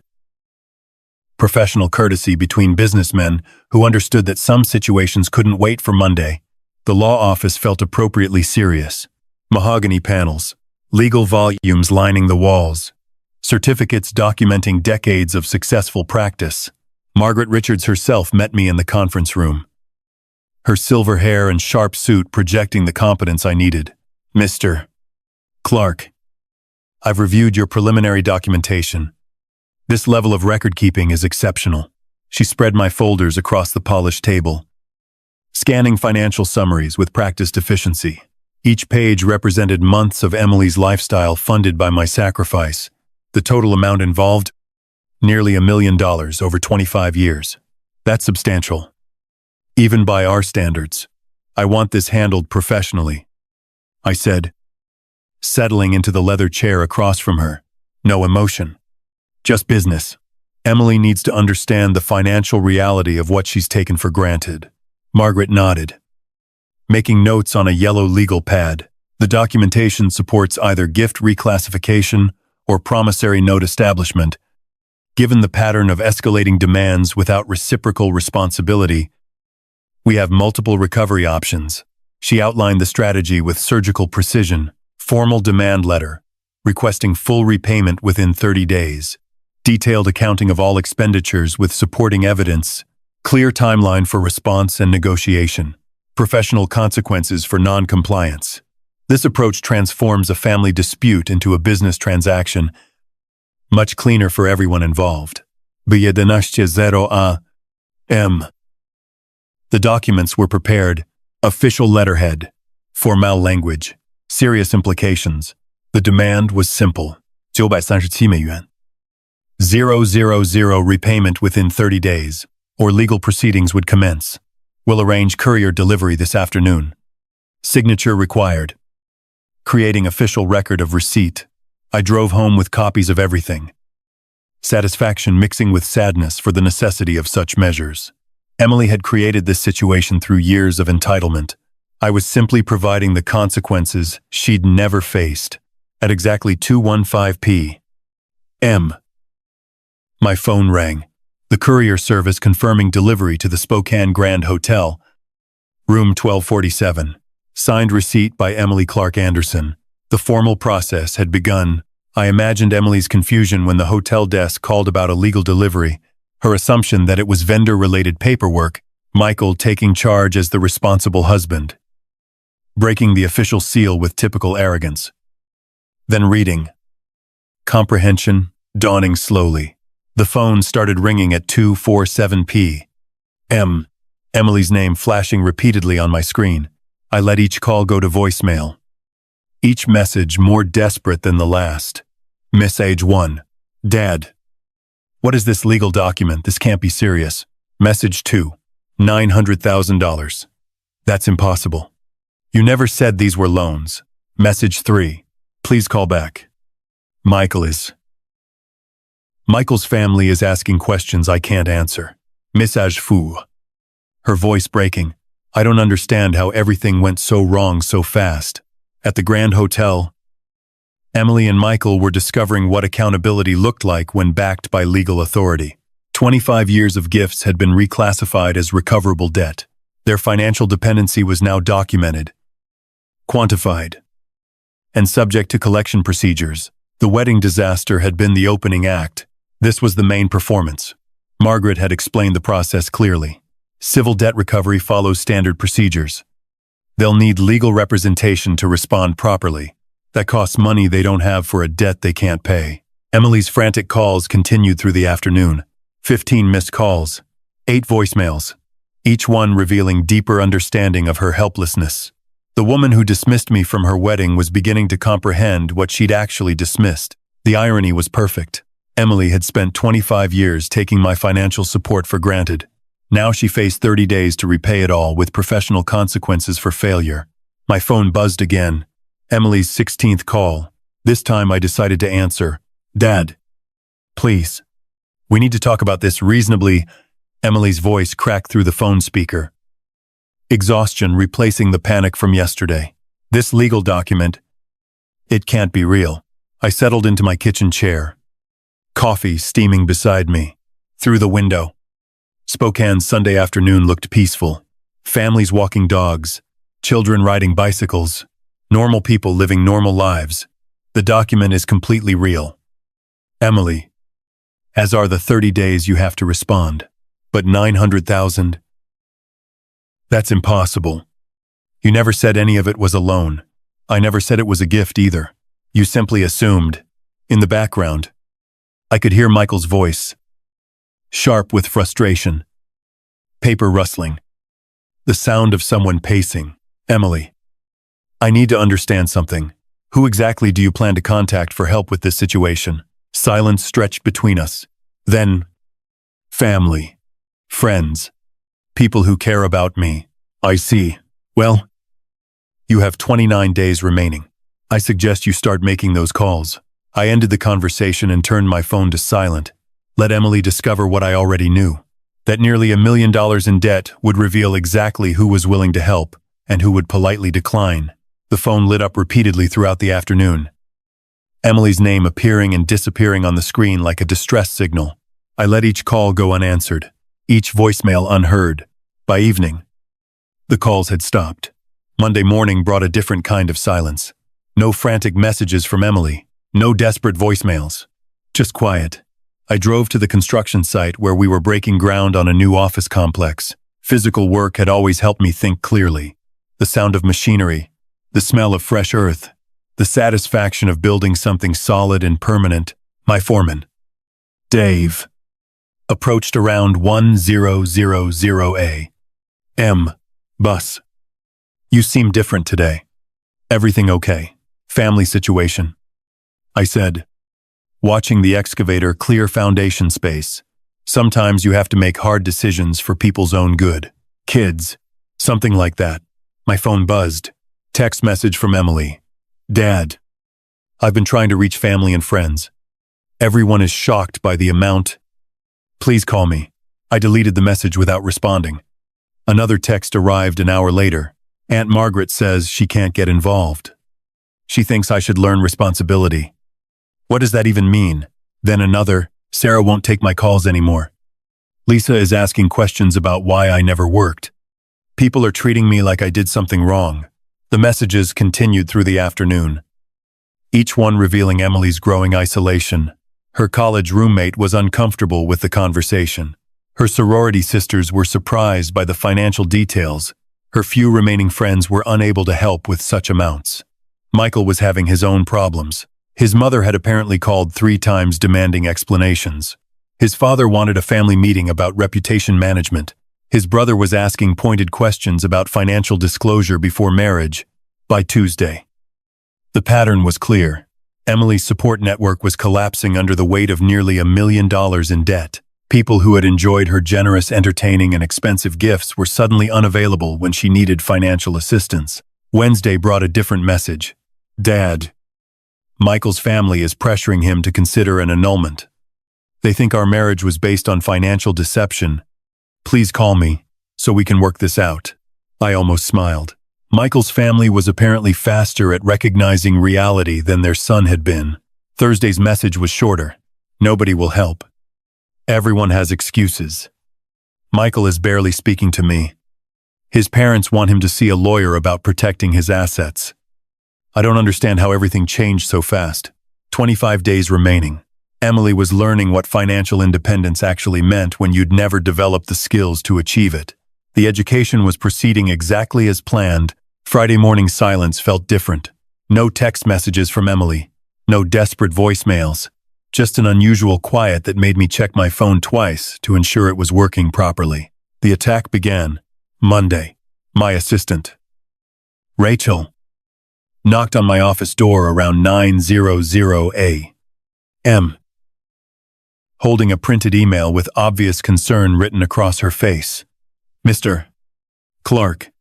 Professional courtesy between businessmen who understood that some situations couldn't wait for Monday. The law office felt appropriately serious. Mahogany panels, legal volumes lining the walls, certificates documenting decades of successful practice. Margaret Richards herself met me in the conference room, her silver hair and sharp suit projecting the competence I needed. Mr. Clark, I've reviewed your preliminary documentation. This level of record-keeping is exceptional. She spread my folders across the polished table, scanning financial summaries with practiced efficiency. Each page represented months of Emily's lifestyle funded by my sacrifice. The total amount involved? Nearly $1 million over 25 years. That's substantial. Even by our standards. I want this handled professionally, I said, settling into the leather chair across from her. No emotion. Just business. Emily needs to understand the financial reality of what she's taken for granted. Margaret nodded, making notes on a yellow legal pad. The documentation supports either gift reclassification or promissory note establishment. Given the pattern of escalating demands without reciprocal responsibility, we have multiple recovery options. She outlined the strategy with surgical precision. Formal demand letter, requesting full repayment within 30 days. Detailed accounting of all expenditures with supporting evidence. Clear timeline for response and negotiation. Professional consequences for non-compliance. This approach transforms a family dispute into a business transaction, much cleaner for everyone involved. M. The documents were prepared. Official letterhead. Formal language. Serious implications. The demand was simple. 937美元. 000 repayment within 30 days, or legal proceedings would commence. We'll arrange courier delivery this afternoon. Signature required. Creating official record of receipt. I drove home with copies of everything. Satisfaction mixing with sadness for the necessity of such measures. Emily had created this situation through years of entitlement. I was simply providing the consequences she'd never faced. At exactly 2:15 p.m. My phone rang. The courier service confirming delivery to the Spokane Grand Hotel. Room 1247. Signed receipt by Emily Clark Anderson. The formal process had begun. I imagined Emily's confusion when the hotel desk called about a legal delivery. Her assumption that it was vendor-related paperwork, Michael taking charge as the responsible husband. Breaking the official seal with typical arrogance. Then reading. Comprehension, dawning slowly. The phone started ringing at 2:47 p.m. Emily's name flashing repeatedly on my screen. I let each call go to voicemail. Each message more desperate than the last. Message 1. Dad. What is this legal document? This can't be serious. Message 2. $900,000. That's impossible. You never said these were loans. Message 3. Please call back. Michael's family is asking questions I can't answer. Message fou. Her voice breaking. I don't understand how everything went so wrong so fast. At the Grand Hotel, Emily and Michael were discovering what accountability looked like when backed by legal authority. 25 years of gifts had been reclassified as recoverable debt. Their financial dependency was now documented, quantified, and subject to collection procedures. The wedding disaster had been the opening act. This was the main performance. Margaret had explained the process clearly. Civil debt recovery follows standard procedures. They'll need legal representation to respond properly. That costs money they don't have for a debt they can't pay. Emily's frantic calls continued through the afternoon. 15 missed calls, 8 voicemails, each one revealing deeper understanding of her helplessness. The woman who dismissed me from her wedding was beginning to comprehend what she'd actually dismissed. The irony was perfect. Emily had spent 25 years taking my financial support for granted. Now she faced 30 days to repay it all with professional consequences for failure. My phone buzzed again. Emily's 16th call. This time I decided to answer. Dad, please. We need to talk about this reasonably. Emily's voice cracked through the phone speaker. Exhaustion replacing the panic from yesterday. This legal document, it can't be real. I settled into my kitchen chair. Coffee steaming beside me. Through the window. Spokane's Sunday afternoon looked peaceful. Families walking dogs. Children riding bicycles. Normal people living normal lives. The document is completely real. Emily, as are the 30 days you have to respond. But 900,000? That's impossible. You never said any of it was a loan. I never said it was a gift either. You simply assumed. In the background, I could hear Michael's voice. Sharp with frustration. Paper rustling. The sound of someone pacing. Emily. I need to understand something. Who exactly do you plan to contact for help with this situation? Silence stretched between us. Then, family, friends, people who care about me. I see. Well, you have 29 days remaining. I suggest you start making those calls. I ended the conversation and turned my phone to silent. Let Emily discover what I already knew. That nearly $1 million in debt would reveal exactly who was willing to help and who would politely decline. The phone lit up repeatedly throughout the afternoon. Emily's name appearing and disappearing on the screen like a distress signal. I let each call go unanswered, each voicemail unheard. By evening, the calls had stopped. Monday morning brought a different kind of silence. No frantic messages from Emily, no desperate voicemails. Just quiet. I drove to the construction site where we were breaking ground on a new office complex. Physical work had always helped me think clearly. The sound of machinery, the smell of fresh earth, the satisfaction of building something solid and permanent. My foreman, Dave, approached around 1000 a.m. Bus. You seem different today. Everything okay? Family situation? I said, watching the excavator clear foundation space. Sometimes you have to make hard decisions for people's own good. Kids. Something like that. My phone buzzed. Text message from Emily. Dad. I've been trying to reach family and friends. Everyone is shocked by the amount. Please call me. I deleted the message without responding. Another text arrived an hour later. Aunt Margaret says she can't get involved. She thinks I should learn responsibility. What does that even mean? Then another, Sarah won't take my calls anymore. Lisa is asking questions about why I never worked. People are treating me like I did something wrong. The messages continued through the afternoon, each one revealing Emily's growing isolation. Her college roommate was uncomfortable with the conversation. Her sorority sisters were surprised by the financial details. Her few remaining friends were unable to help with such amounts. Michael was having his own problems. His mother had apparently called 3 times demanding explanations. His father wanted a family meeting about reputation management. His brother was asking pointed questions about financial disclosure before marriage. By Tuesday, the pattern was clear. Emily's support network was collapsing under the weight of nearly $1 million in debt. People who had enjoyed her generous, entertaining, and expensive gifts were suddenly unavailable when she needed financial assistance. Wednesday brought a different message. Dad. Michael's family is pressuring him to consider an annulment. They think our marriage was based on financial deception. Please call me, so we can work this out. I almost smiled. Michael's family was apparently faster at recognizing reality than their son had been. Thursday's message was shorter. Nobody will help. Everyone has excuses. Michael is barely speaking to me. His parents want him to see a lawyer about protecting his assets. I don't understand how everything changed so fast. 25 days remaining. Emily was learning what financial independence actually meant when you'd never developed the skills to achieve it. The education was proceeding exactly as planned. Friday morning silence felt different. No text messages from Emily. No desperate voicemails. Just an unusual quiet that made me check my phone twice to ensure it was working properly. The attack began. Monday. My assistant, Rachel, knocked on my office door around 9:00 a.m., holding a printed email with obvious concern written across her face. Mr. Clark,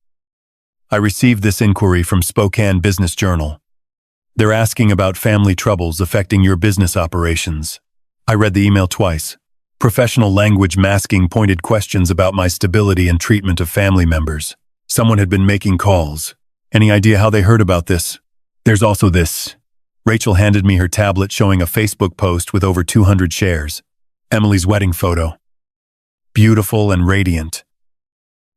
I received this inquiry from Spokane Business Journal. They're asking about family troubles affecting your business operations. I read the email twice. Professional language masking pointed questions about my stability and treatment of family members. Someone had been making calls. Any idea how they heard about this? There's also this. Rachel handed me her tablet showing a Facebook post with over 200 shares. Emily's wedding photo. Beautiful and radiant.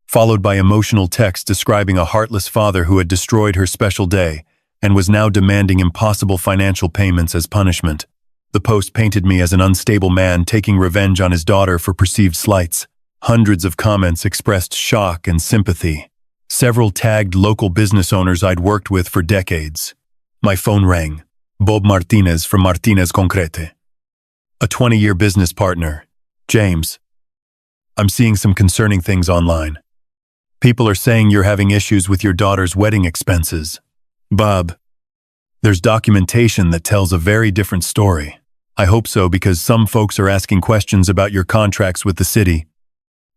Followed by emotional text describing a heartless father who had destroyed her special day and was now demanding impossible financial payments as punishment. The post painted me as an unstable man taking revenge on his daughter for perceived slights. Hundreds of comments expressed shock and sympathy. Several tagged local business owners I'd worked with for decades. My phone rang. Bob Martinez from Martinez Concrete. A 20-year business partner. James. I'm seeing some concerning things online. People are saying you're having issues with your daughter's wedding expenses. Bob, there's documentation that tells a very different story. I hope so because some folks are asking questions about your contracts with the city.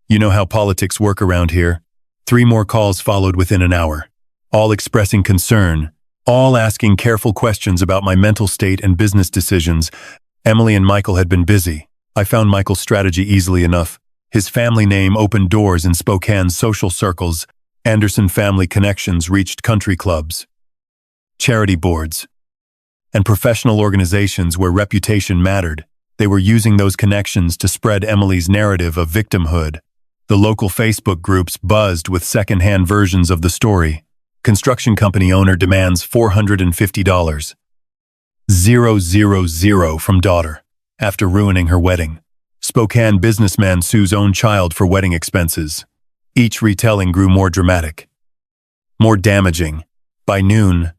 You know how politics work around here. 3 more calls followed within an hour, all expressing concern, all asking careful questions about my mental state and business decisions. Emily and Michael had been busy. I found Michael's strategy easily enough. His family name opened doors in Spokane's social circles. Anderson family connections reached country clubs, charity boards, and professional organizations where reputation mattered. They were using those connections to spread Emily's narrative of victimhood. The local Facebook groups buzzed with second-hand versions of the story. Construction company owner demands $450. 000 from daughter after ruining her wedding. Spokane businessman sues own child for wedding expenses. Each retelling grew more dramatic, more damaging. By noon,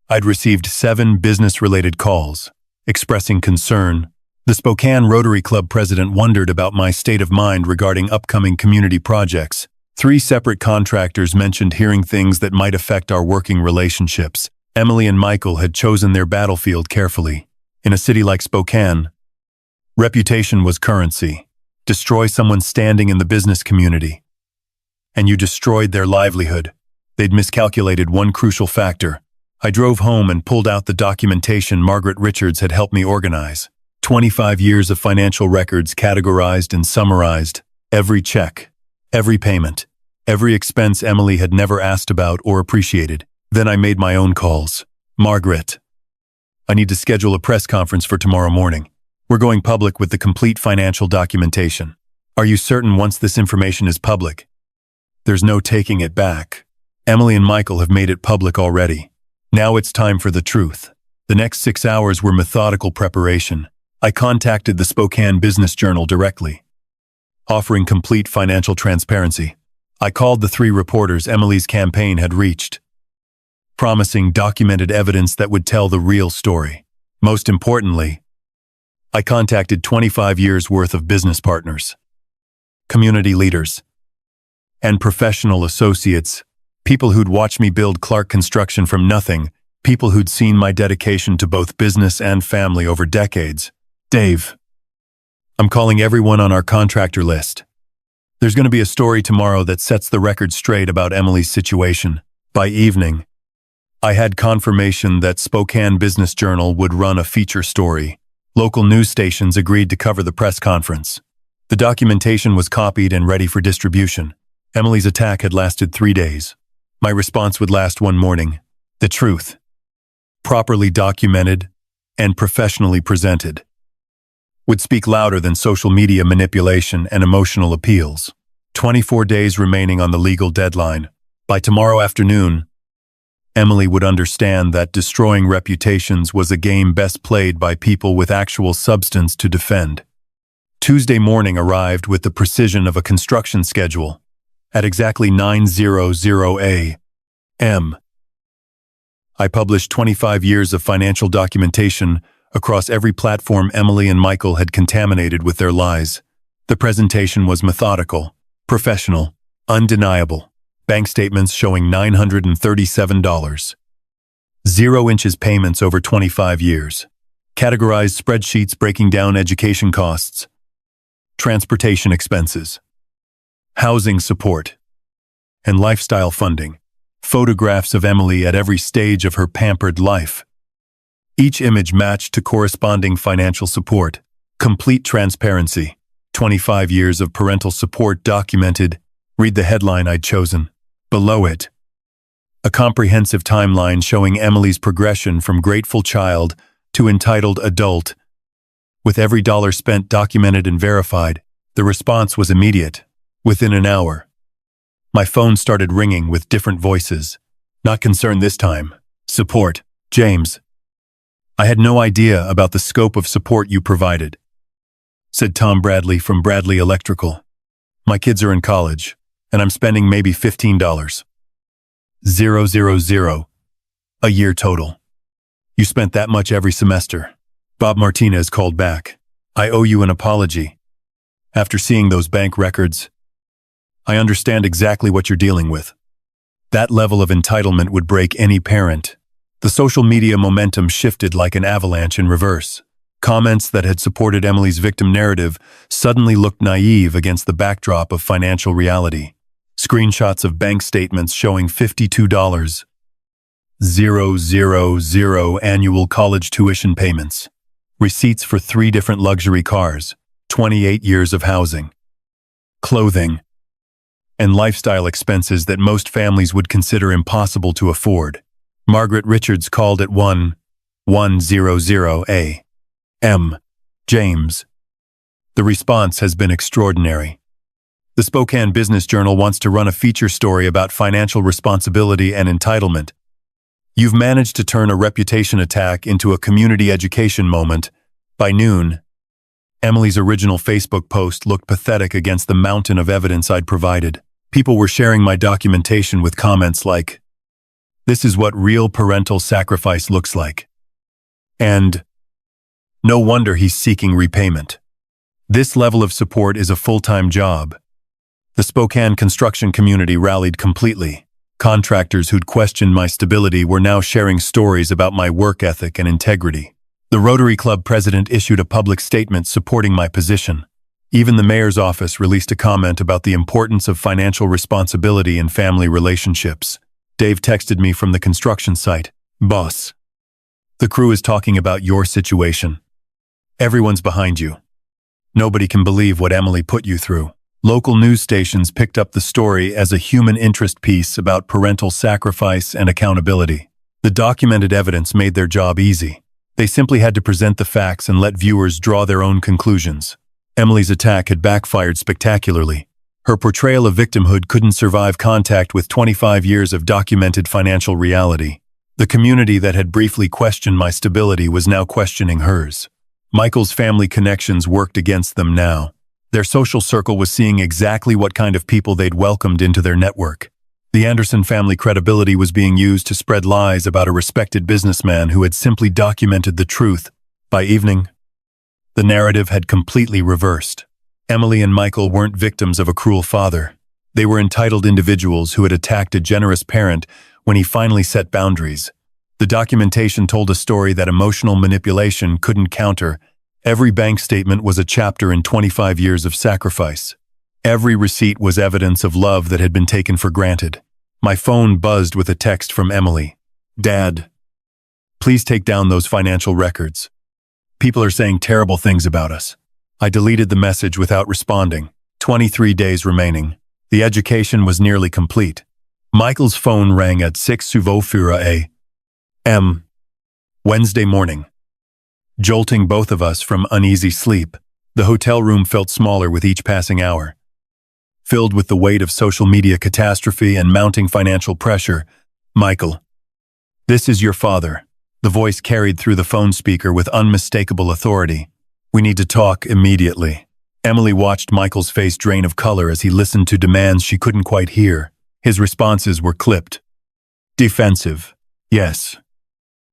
I'd received 7 business-related calls, expressing concern. The Spokane Rotary Club president wondered about my state of mind regarding upcoming community projects. 3 separate contractors mentioned hearing things that might affect our working relationships. Emily and Michael had chosen their battlefield carefully. In a city like Spokane, reputation was currency. Destroy someone standing in the business community, and you destroyed their livelihood. They'd miscalculated one crucial factor. I drove home and pulled out the documentation Margaret Richards had helped me organize. 25 years of financial records categorized and summarized. Every check, every payment, every expense Emily had never asked about or appreciated. Then I made my own calls. Margaret, I need to schedule a press conference for tomorrow morning. We're going public with the complete financial documentation. Are you certain once this information is public, there's no taking it back? Emily and Michael have made it public already. Now it's time for the truth. The next 6 hours were methodical preparation. I contacted the Spokane Business Journal directly, offering complete financial transparency. I called the 3 reporters Emily's campaign had reached, promising documented evidence that would tell the real story. Most importantly, I contacted 25 years' worth of business partners, community leaders, and professional associates, people who'd watched me build Clark Construction from nothing, people who'd seen my dedication to both business and family over decades. Dave, I'm calling everyone on our contractor list. There's going to be a story tomorrow that sets the record straight about Emily's situation. By evening, I had confirmation that Spokane Business Journal would run a feature story. Local news stations agreed to cover the press conference. The documentation was copied and ready for distribution. Emily's attack had lasted 3 days. My response would last one morning. The truth, properly documented and professionally presented, would speak louder than social media manipulation and emotional appeals. 24 days remaining on the legal deadline. By tomorrow afternoon, Emily would understand that destroying reputations was a game best played by people with actual substance to defend. Tuesday morning arrived with the precision of a construction schedule. At exactly 9:00 a.m., I published 25 years of financial documentation across every platform Emily and Michael had contaminated with their lies. The presentation was methodical, professional, undeniable. Bank statements showing $937. 0 inches payments over 25 years. Categorized spreadsheets breaking down education costs, transportation expenses, housing support, and lifestyle funding. Photographs of Emily at every stage of her pampered life. Each image matched to corresponding financial support. Complete transparency. 25 years of parental support documented. Read the headline I'd chosen. Below it, a comprehensive timeline showing Emily's progression from grateful child to entitled adult. With every dollar spent documented and verified, the response was immediate. Within an hour, my phone started ringing with different voices. Not concerned this time. Support. James, I had no idea about the scope of support you provided, said Tom Bradley from Bradley Electrical. My kids are in college, and I'm spending maybe $15. 000 a year total. You spent that much every semester. Bob Martinez called back. I owe you an apology. After seeing those bank records, I understand exactly what you're dealing with. That level of entitlement would break any parent. The social media momentum shifted like an avalanche in reverse. Comments that had supported Emily's victim narrative suddenly looked naive against the backdrop of financial reality. Screenshots of bank statements showing $52,000 annual college tuition payments. Receipts for 3 different luxury cars, 28 years of housing, clothing, and lifestyle expenses that most families would consider impossible to afford. Margaret Richards called at 1:100 a.m. James. The response has been extraordinary. The Spokane Business Journal wants to run a feature story about financial responsibility and entitlement. You've managed to turn a reputation attack into a community education moment. By noon, Emily's original Facebook post looked pathetic against the mountain of evidence I'd provided. People were sharing my documentation with comments like, "This is what real parental sacrifice looks like." And, "No wonder he's seeking repayment." This level of support is a full-time job. The Spokane construction community rallied completely. Contractors who'd questioned my stability were now sharing stories about my work ethic and integrity. The Rotary Club president issued a public statement supporting my position. Even the mayor's office released a comment about the importance of financial responsibility in family relationships. Dave texted me from the construction site. "Boss, the crew is talking about your situation. Everyone's behind you. Nobody can believe what Emily put you through." Local news stations picked up the story as a human interest piece about parental sacrifice and accountability. The documented evidence made their job easy. They simply had to present the facts and let viewers draw their own conclusions. Emily's attack had backfired spectacularly. Her portrayal of victimhood couldn't survive contact with 25 years of documented financial reality. The community that had briefly questioned my stability was now questioning hers. Michael's family connections worked against them now. Their social circle was seeing exactly what kind of people they'd welcomed into their network. The Anderson family credibility was being used to spread lies about a respected businessman who had simply documented the truth. By evening, the narrative had completely reversed. Emily and Michael weren't victims of a cruel father. They were entitled individuals who had attacked a generous parent when he finally set boundaries. The documentation told a story that emotional manipulation couldn't counter. Every bank statement was a chapter in 25 years of sacrifice. Every receipt was evidence of love that had been taken for granted. My phone buzzed with a text from Emily. "Dad, please take down those financial records. People are saying terrible things about us." I deleted the message without responding. 23 days remaining. The education was nearly complete. Michael's phone rang at 6:04 a.m. Wednesday morning, jolting both of us from uneasy sleep. The hotel room felt smaller with each passing hour. Filled with the weight of social media catastrophe and mounting financial pressure. "Michael, this is your father." The voice carried through the phone speaker with unmistakable authority. "We need to talk immediately." Emily watched Michael's face drain of color as he listened to demands she couldn't quite hear. His responses were clipped. Defensive. "Yes.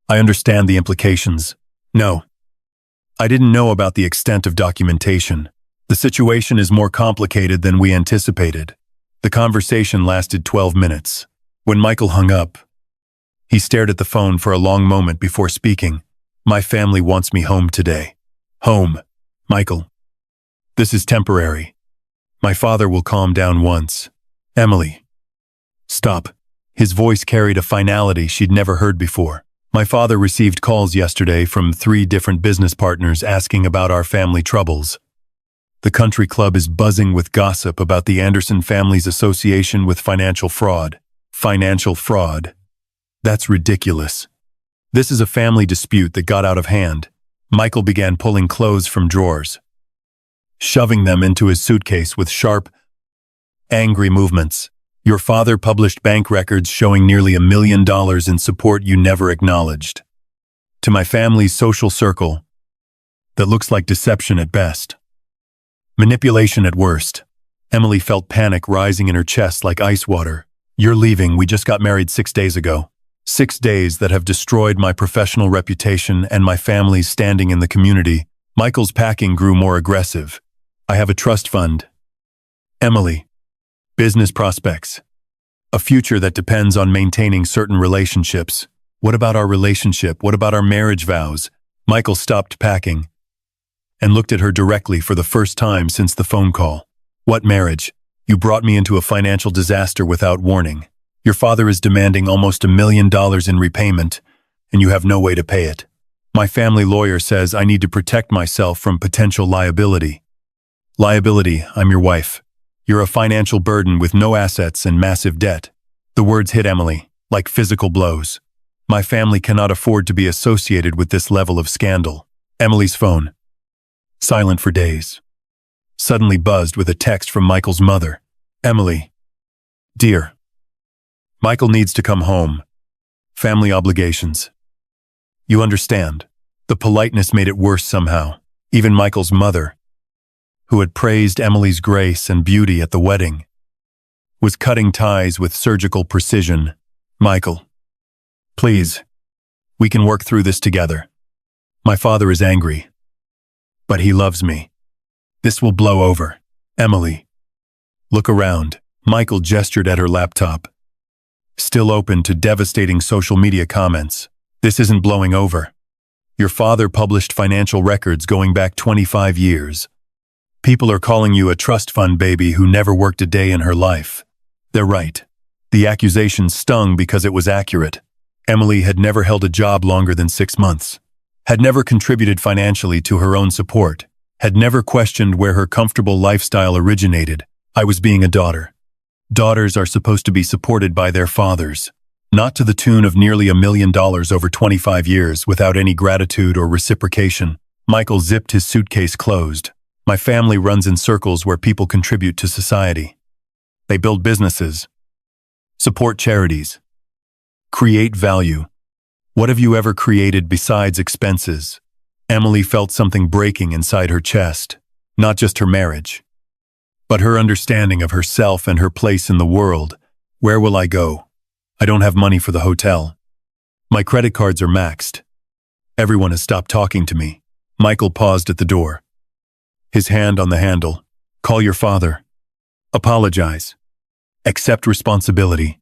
I understand the implications." "No. I didn't know about the extent of documentation. The situation is more complicated than we anticipated." The conversation lasted 12 minutes. When Michael hung up, he stared at the phone for a long moment before speaking. "My family wants me home today." "Home, Michael. This is temporary. My father will calm down once." "Emily, stop." His voice carried a finality she'd never heard before. "My father received calls yesterday from 3 different business partners asking about our family troubles. The country club is buzzing with gossip about the Anderson family's association with financial fraud." Financial fraud? That's ridiculous. This is a family dispute that got out of hand. Michael began pulling clothes from drawers, shoving them into his suitcase with sharp, angry movements. "Your father published bank records showing nearly $1 million in support you never acknowledged. To my family's social circle, that looks like deception at best. Manipulation at worst." Emily felt panic rising in her chest like ice water. "You're leaving. We just got married 6 days ago. 6 days that have destroyed my professional reputation and my family's standing in the community." Michael's packing grew more aggressive. "I have a trust fund. Emily. Business prospects. A future that depends on maintaining certain relationships. What about our relationship? What about our marriage vows? Michael stopped packing and looked at her directly for the first time since the phone call. What marriage? You brought me into a financial disaster without warning. Your father is demanding almost $1 million in repayment, and you have no way to pay it. My family lawyer says I need to protect myself from potential liability. Liability, I'm your wife. You're a financial burden with no assets and massive debt. The words hit Emily, like physical blows. My family cannot afford to be associated with this level of scandal. Emily's phone, silent for days, suddenly buzzed with a text from Michael's mother. Emily, dear, Michael needs to come home. Family obligations. You understand. The politeness made it worse somehow. Even Michael's mother, who had praised Emily's grace and beauty at the wedding, was cutting ties with surgical precision. Michael, please, we can work through this together. My father is angry, but he loves me. This will blow over. Emily, look around. Michael gestured at her laptop, still open to devastating social media comments. This isn't blowing over. Your father published financial records going back 25 years. People are calling you a trust fund baby who never worked a day in her life. They're right. The accusation stung because it was accurate. Emily had never held a job longer than 6 months, had never contributed financially to her own support, had never questioned where her comfortable lifestyle originated. I was being a daughter. Daughters are supposed to be supported by their fathers, not to the tune of nearly $1 million over 25 years without any gratitude or reciprocation. Michael zipped his suitcase closed. My family runs in circles where people contribute to society. They build businesses, support charities, create value. What have you ever created besides expenses? Emily felt something breaking inside her chest, not just her marriage, but her understanding of herself and her place in the world. Where will I go? I don't have money for the hotel. My credit cards are maxed. Everyone has stopped talking to me. Michael paused at the door, his hand on the handle. Call your father. Apologize. Accept responsibility.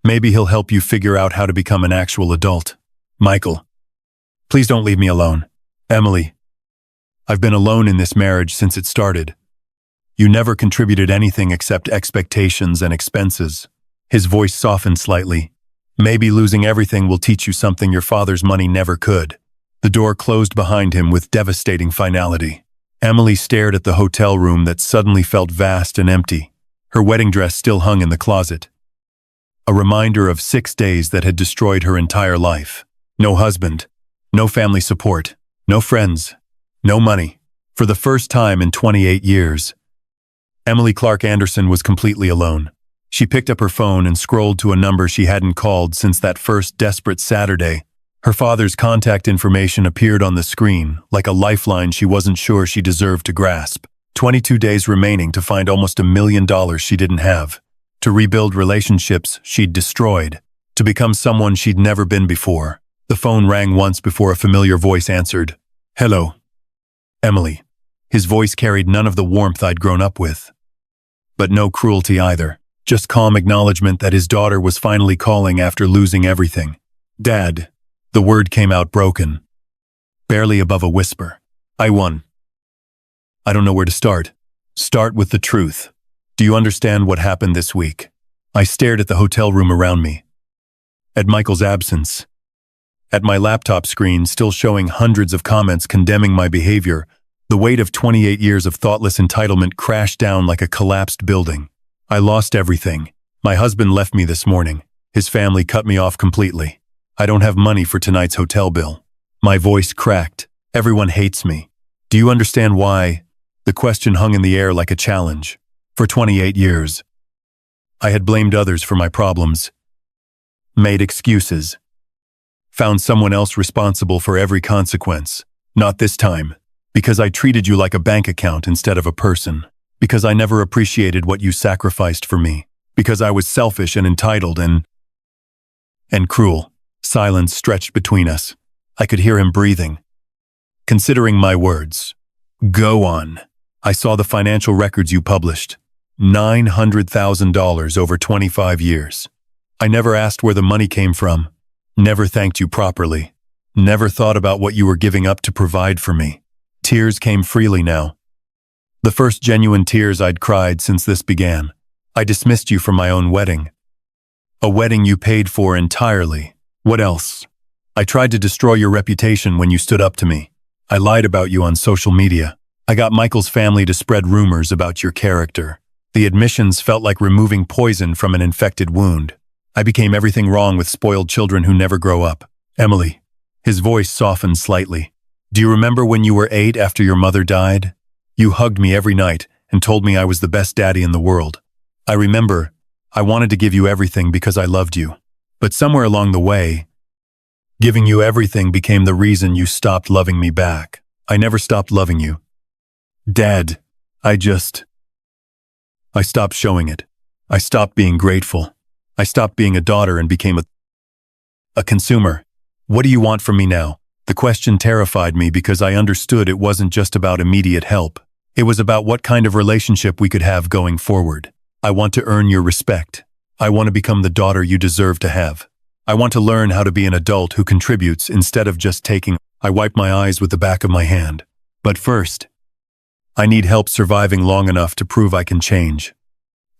Maybe he'll help you figure out how to become an actual adult. Michael, please don't leave me alone. Emily, I've been alone in this marriage since it started. You never contributed anything except expectations and expenses. His voice softened slightly. Maybe losing everything will teach you something your father's money never could. The door closed behind him with devastating finality. Emily stared at the hotel room that suddenly felt vast and empty. Her wedding dress still hung in the closet, a reminder of 6 days that had destroyed her entire life. No husband, no family support, no friends, no money. For the first time in 28 years, Emily Clark Anderson was completely alone. She picked up her phone and scrolled to a number she hadn't called since that first desperate Saturday. Her father's contact information appeared on the screen, like a lifeline she wasn't sure she deserved to grasp. 22 days remaining to find almost $1 million she didn't have, to rebuild relationships she'd destroyed, to become someone she'd never been before. The phone rang once before a familiar voice answered. Hello, Emily. His voice carried none of the warmth I'd grown up with, but no cruelty either, just calm acknowledgement that his daughter was finally calling after losing everything. Dad. The word came out broken, barely above a whisper. I won. I don't know where to start. Start with the truth. Do you understand what happened this week? I stared at the hotel room around me, at Michael's absence, at my laptop screen still showing hundreds of comments condemning my behavior. The weight of 28 years of thoughtless entitlement crashed down like a collapsed building. I lost everything. My husband left me this morning. His family cut me off completely. I don't have money for tonight's hotel bill. My voice cracked. Everyone hates me. Do you understand why? The question hung in the air like a challenge. For 28 years, I had blamed others for my problems, made excuses, found someone else responsible for every consequence. Not this time, because I treated you like a bank account instead of a person, because I never appreciated what you sacrificed for me, because I was selfish and entitled and cruel. Silence stretched between us. I could hear him breathing, considering my words. Go on. I saw the financial records you published. $900,000 over 25 years. I never asked where the money came from, never thanked you properly, never thought about what you were giving up to provide for me. Tears came freely now. The first genuine tears I'd cried since this began. I dismissed you from my own wedding. A wedding you paid for entirely. What else? I tried to destroy your reputation when you stood up to me. I lied about you on social media. I got Michael's family to spread rumors about your character. The admissions felt like removing poison from an infected wound. I became everything wrong with spoiled children who never grow up. Emily. His voice softened slightly. Do you remember when you were 8 after your mother died? You hugged me every night and told me I was the best daddy in the world. I remember I wanted to give you everything because I loved you. But somewhere along the way, giving you everything became the reason you stopped loving me back. I never stopped loving you. Dad, I stopped showing it. I stopped being grateful. I stopped being a daughter and became a consumer. What do you want from me now? The question terrified me because I understood it wasn't just about immediate help. It was about what kind of relationship we could have going forward. I want to earn your respect. I want to become the daughter you deserve to have. I want to learn how to be an adult who contributes instead of just taking. I wipe my eyes with the back of my hand. But first, I need help surviving long enough to prove I can change.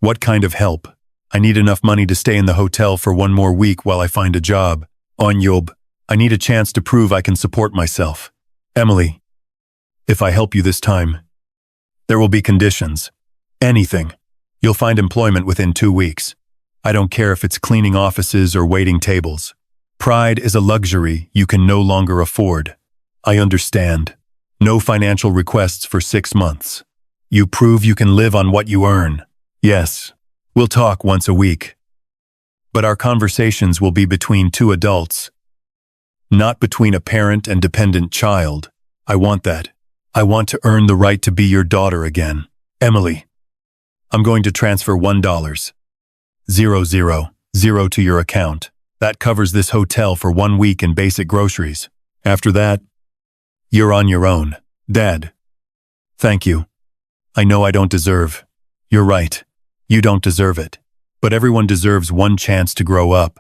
What kind of help? I need enough money to stay in the hotel for 1 more week while I find a job. Untold. I need a chance to prove I can support myself. Emily, if I help you this time, there will be conditions. Anything. You'll find employment within 2 weeks. I don't care if it's cleaning offices or waiting tables. Pride is a luxury you can no longer afford. I understand. No financial requests for 6 months. You prove you can live on what you earn. Yes, we'll talk once a week. But our conversations will be between 2 adults, not between a parent and dependent child. I want that. I want to earn the right to be your daughter again. Emily, I'm going to transfer $1,000 to your account. That covers this hotel for 1 week and basic groceries. After that, you're on your own. Dad, thank you. I know I don't deserve. You're right. You don't deserve it. But everyone deserves one chance to grow up.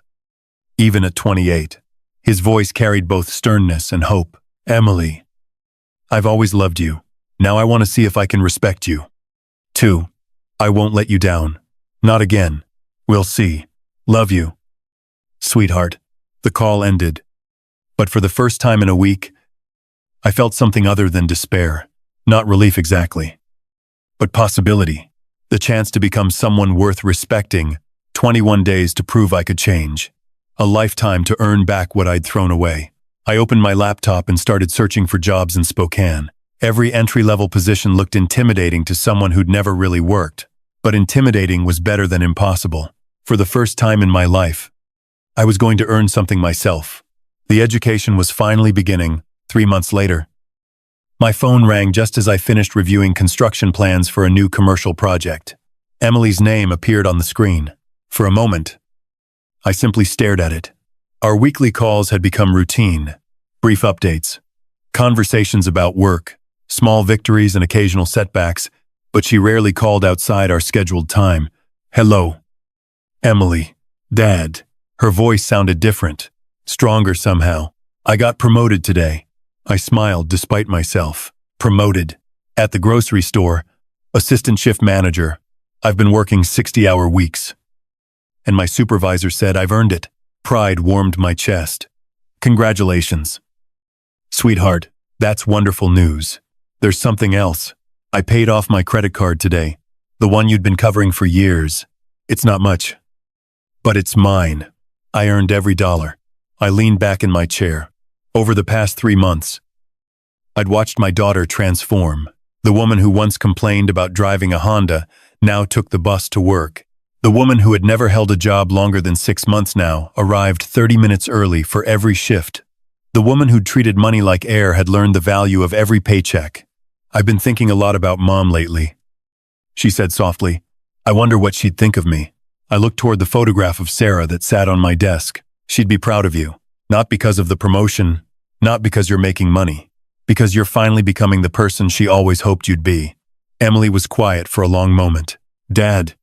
Even at 28. His voice carried both sternness and hope. Emily, I've always loved you. Now I want to see if I can respect you. 2. I won't let you down. Not again. We'll see. Love you. Sweetheart. The call ended. But for the first time in a week, I felt something other than despair. Not relief exactly, but possibility. The chance to become someone worth respecting. 21 days to prove I could change. A lifetime to earn back what I'd thrown away. I opened my laptop and started searching for jobs in Spokane. Every entry-level position looked intimidating to someone who'd never really worked. But intimidating was better than impossible. For the first time in my life, I was going to earn something myself. The education was finally beginning. 3 months later, my phone rang just as I finished reviewing construction plans for a new commercial project. Emily's name appeared on the screen. For a moment, I simply stared at it. Our weekly calls had become routine. Brief updates, conversations about work, small victories and occasional setbacks, but she rarely called outside our scheduled time. Hello. Emily. Dad. Her voice sounded different, stronger somehow. I got promoted today. I smiled despite myself. Promoted. At the grocery store, assistant shift manager. I've been working 60-hour weeks. And my supervisor said I've earned it. Pride warmed my chest. Congratulations. Sweetheart, that's wonderful news. There's something else. I paid off my credit card today. The one you'd been covering for years. It's not much, but it's mine. I earned every dollar. I leaned back in my chair. Over the past 3 months, I'd watched my daughter transform. The woman who once complained about driving a Honda now took the bus to work. The woman who had never held a job longer than 6 months now arrived 30 minutes early for every shift. The woman who'd treated money like air had learned the value of every paycheck. I've been thinking a lot about Mom lately, she said softly. I wonder what she'd think of me. I looked toward the photograph of Sarah that sat on my desk. She'd be proud of you. Not because of the promotion, not because you're making money, because you're finally becoming the person she always hoped you'd be. Emily was quiet for a long moment. Dad,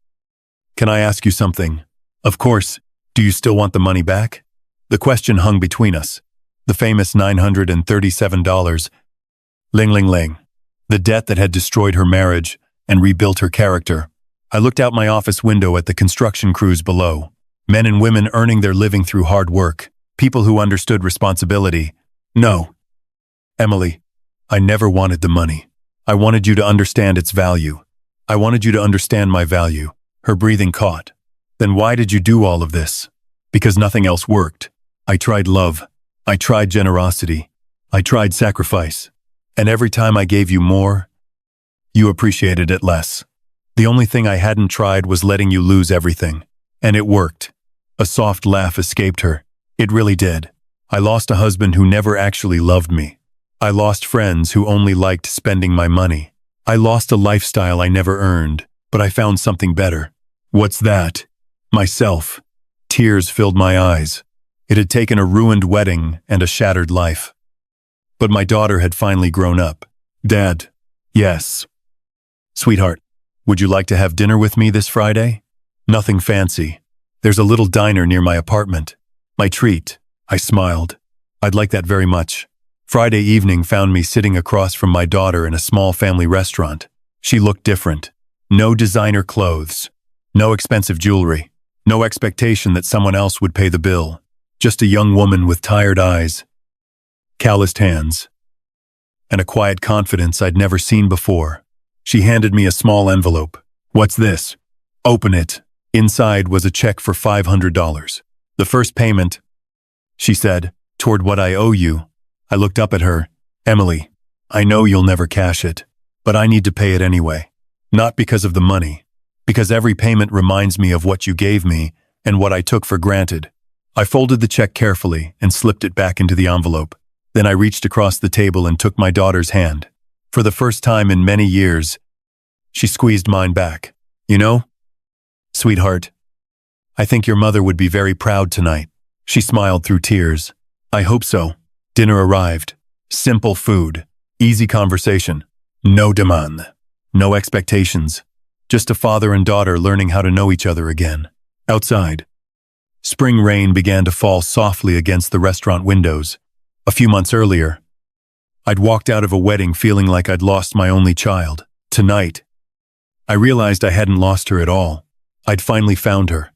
can I ask you something? Of course. Do you still want the money back? The question hung between us. The famous $937. Ling ling ling. The debt that had destroyed her marriage and rebuilt her character. I looked out my office window at the construction crews below. Men and women earning their living through hard work. People who understood responsibility. No. Emily, I never wanted the money. I wanted you to understand its value. I wanted you to understand my value. Her breathing caught. Then why did you do all of this? Because nothing else worked. I tried love. I tried generosity. I tried sacrifice. And every time I gave you more, you appreciated it less. The only thing I hadn't tried was letting you lose everything. And it worked. A soft laugh escaped her. It really did. I lost a husband who never actually loved me. I lost friends who only liked spending my money. I lost a lifestyle I never earned, but I found something better. What's that? Myself. Tears filled my eyes. It had taken a ruined wedding and a shattered life. But my daughter had finally grown up. Dad. Yes. Sweetheart, would you like to have dinner with me this Friday? Nothing fancy. There's a little diner near my apartment. My treat. I smiled. I'd like that very much. Friday evening found me sitting across from my daughter in a small family restaurant. She looked different. No designer clothes. No expensive jewelry. No expectation that someone else would pay the bill. Just a young woman with tired eyes, calloused hands, and a quiet confidence I'd never seen before. She handed me a small envelope. What's this? Open it. Inside was a check for $500. The first payment, she said, toward what I owe you. I looked up at her. Emily, I know you'll never cash it, but I need to pay it anyway. Not because of the money, because every payment reminds me of what you gave me and what I took for granted. I folded the check carefully and slipped it back into the envelope. Then I reached across the table and took my daughter's hand. For the first time in many years, she squeezed mine back. You know, sweetheart, I think your mother would be very proud tonight. She smiled through tears. I hope so. Dinner arrived. Simple food. Easy conversation. No demand. No expectations. Just a father and daughter learning how to know each other again. Outside, spring rain began to fall softly against the restaurant windows. A few months earlier, I'd walked out of a wedding feeling like I'd lost my only child. Tonight, I realized I hadn't lost her at all. I'd finally found her.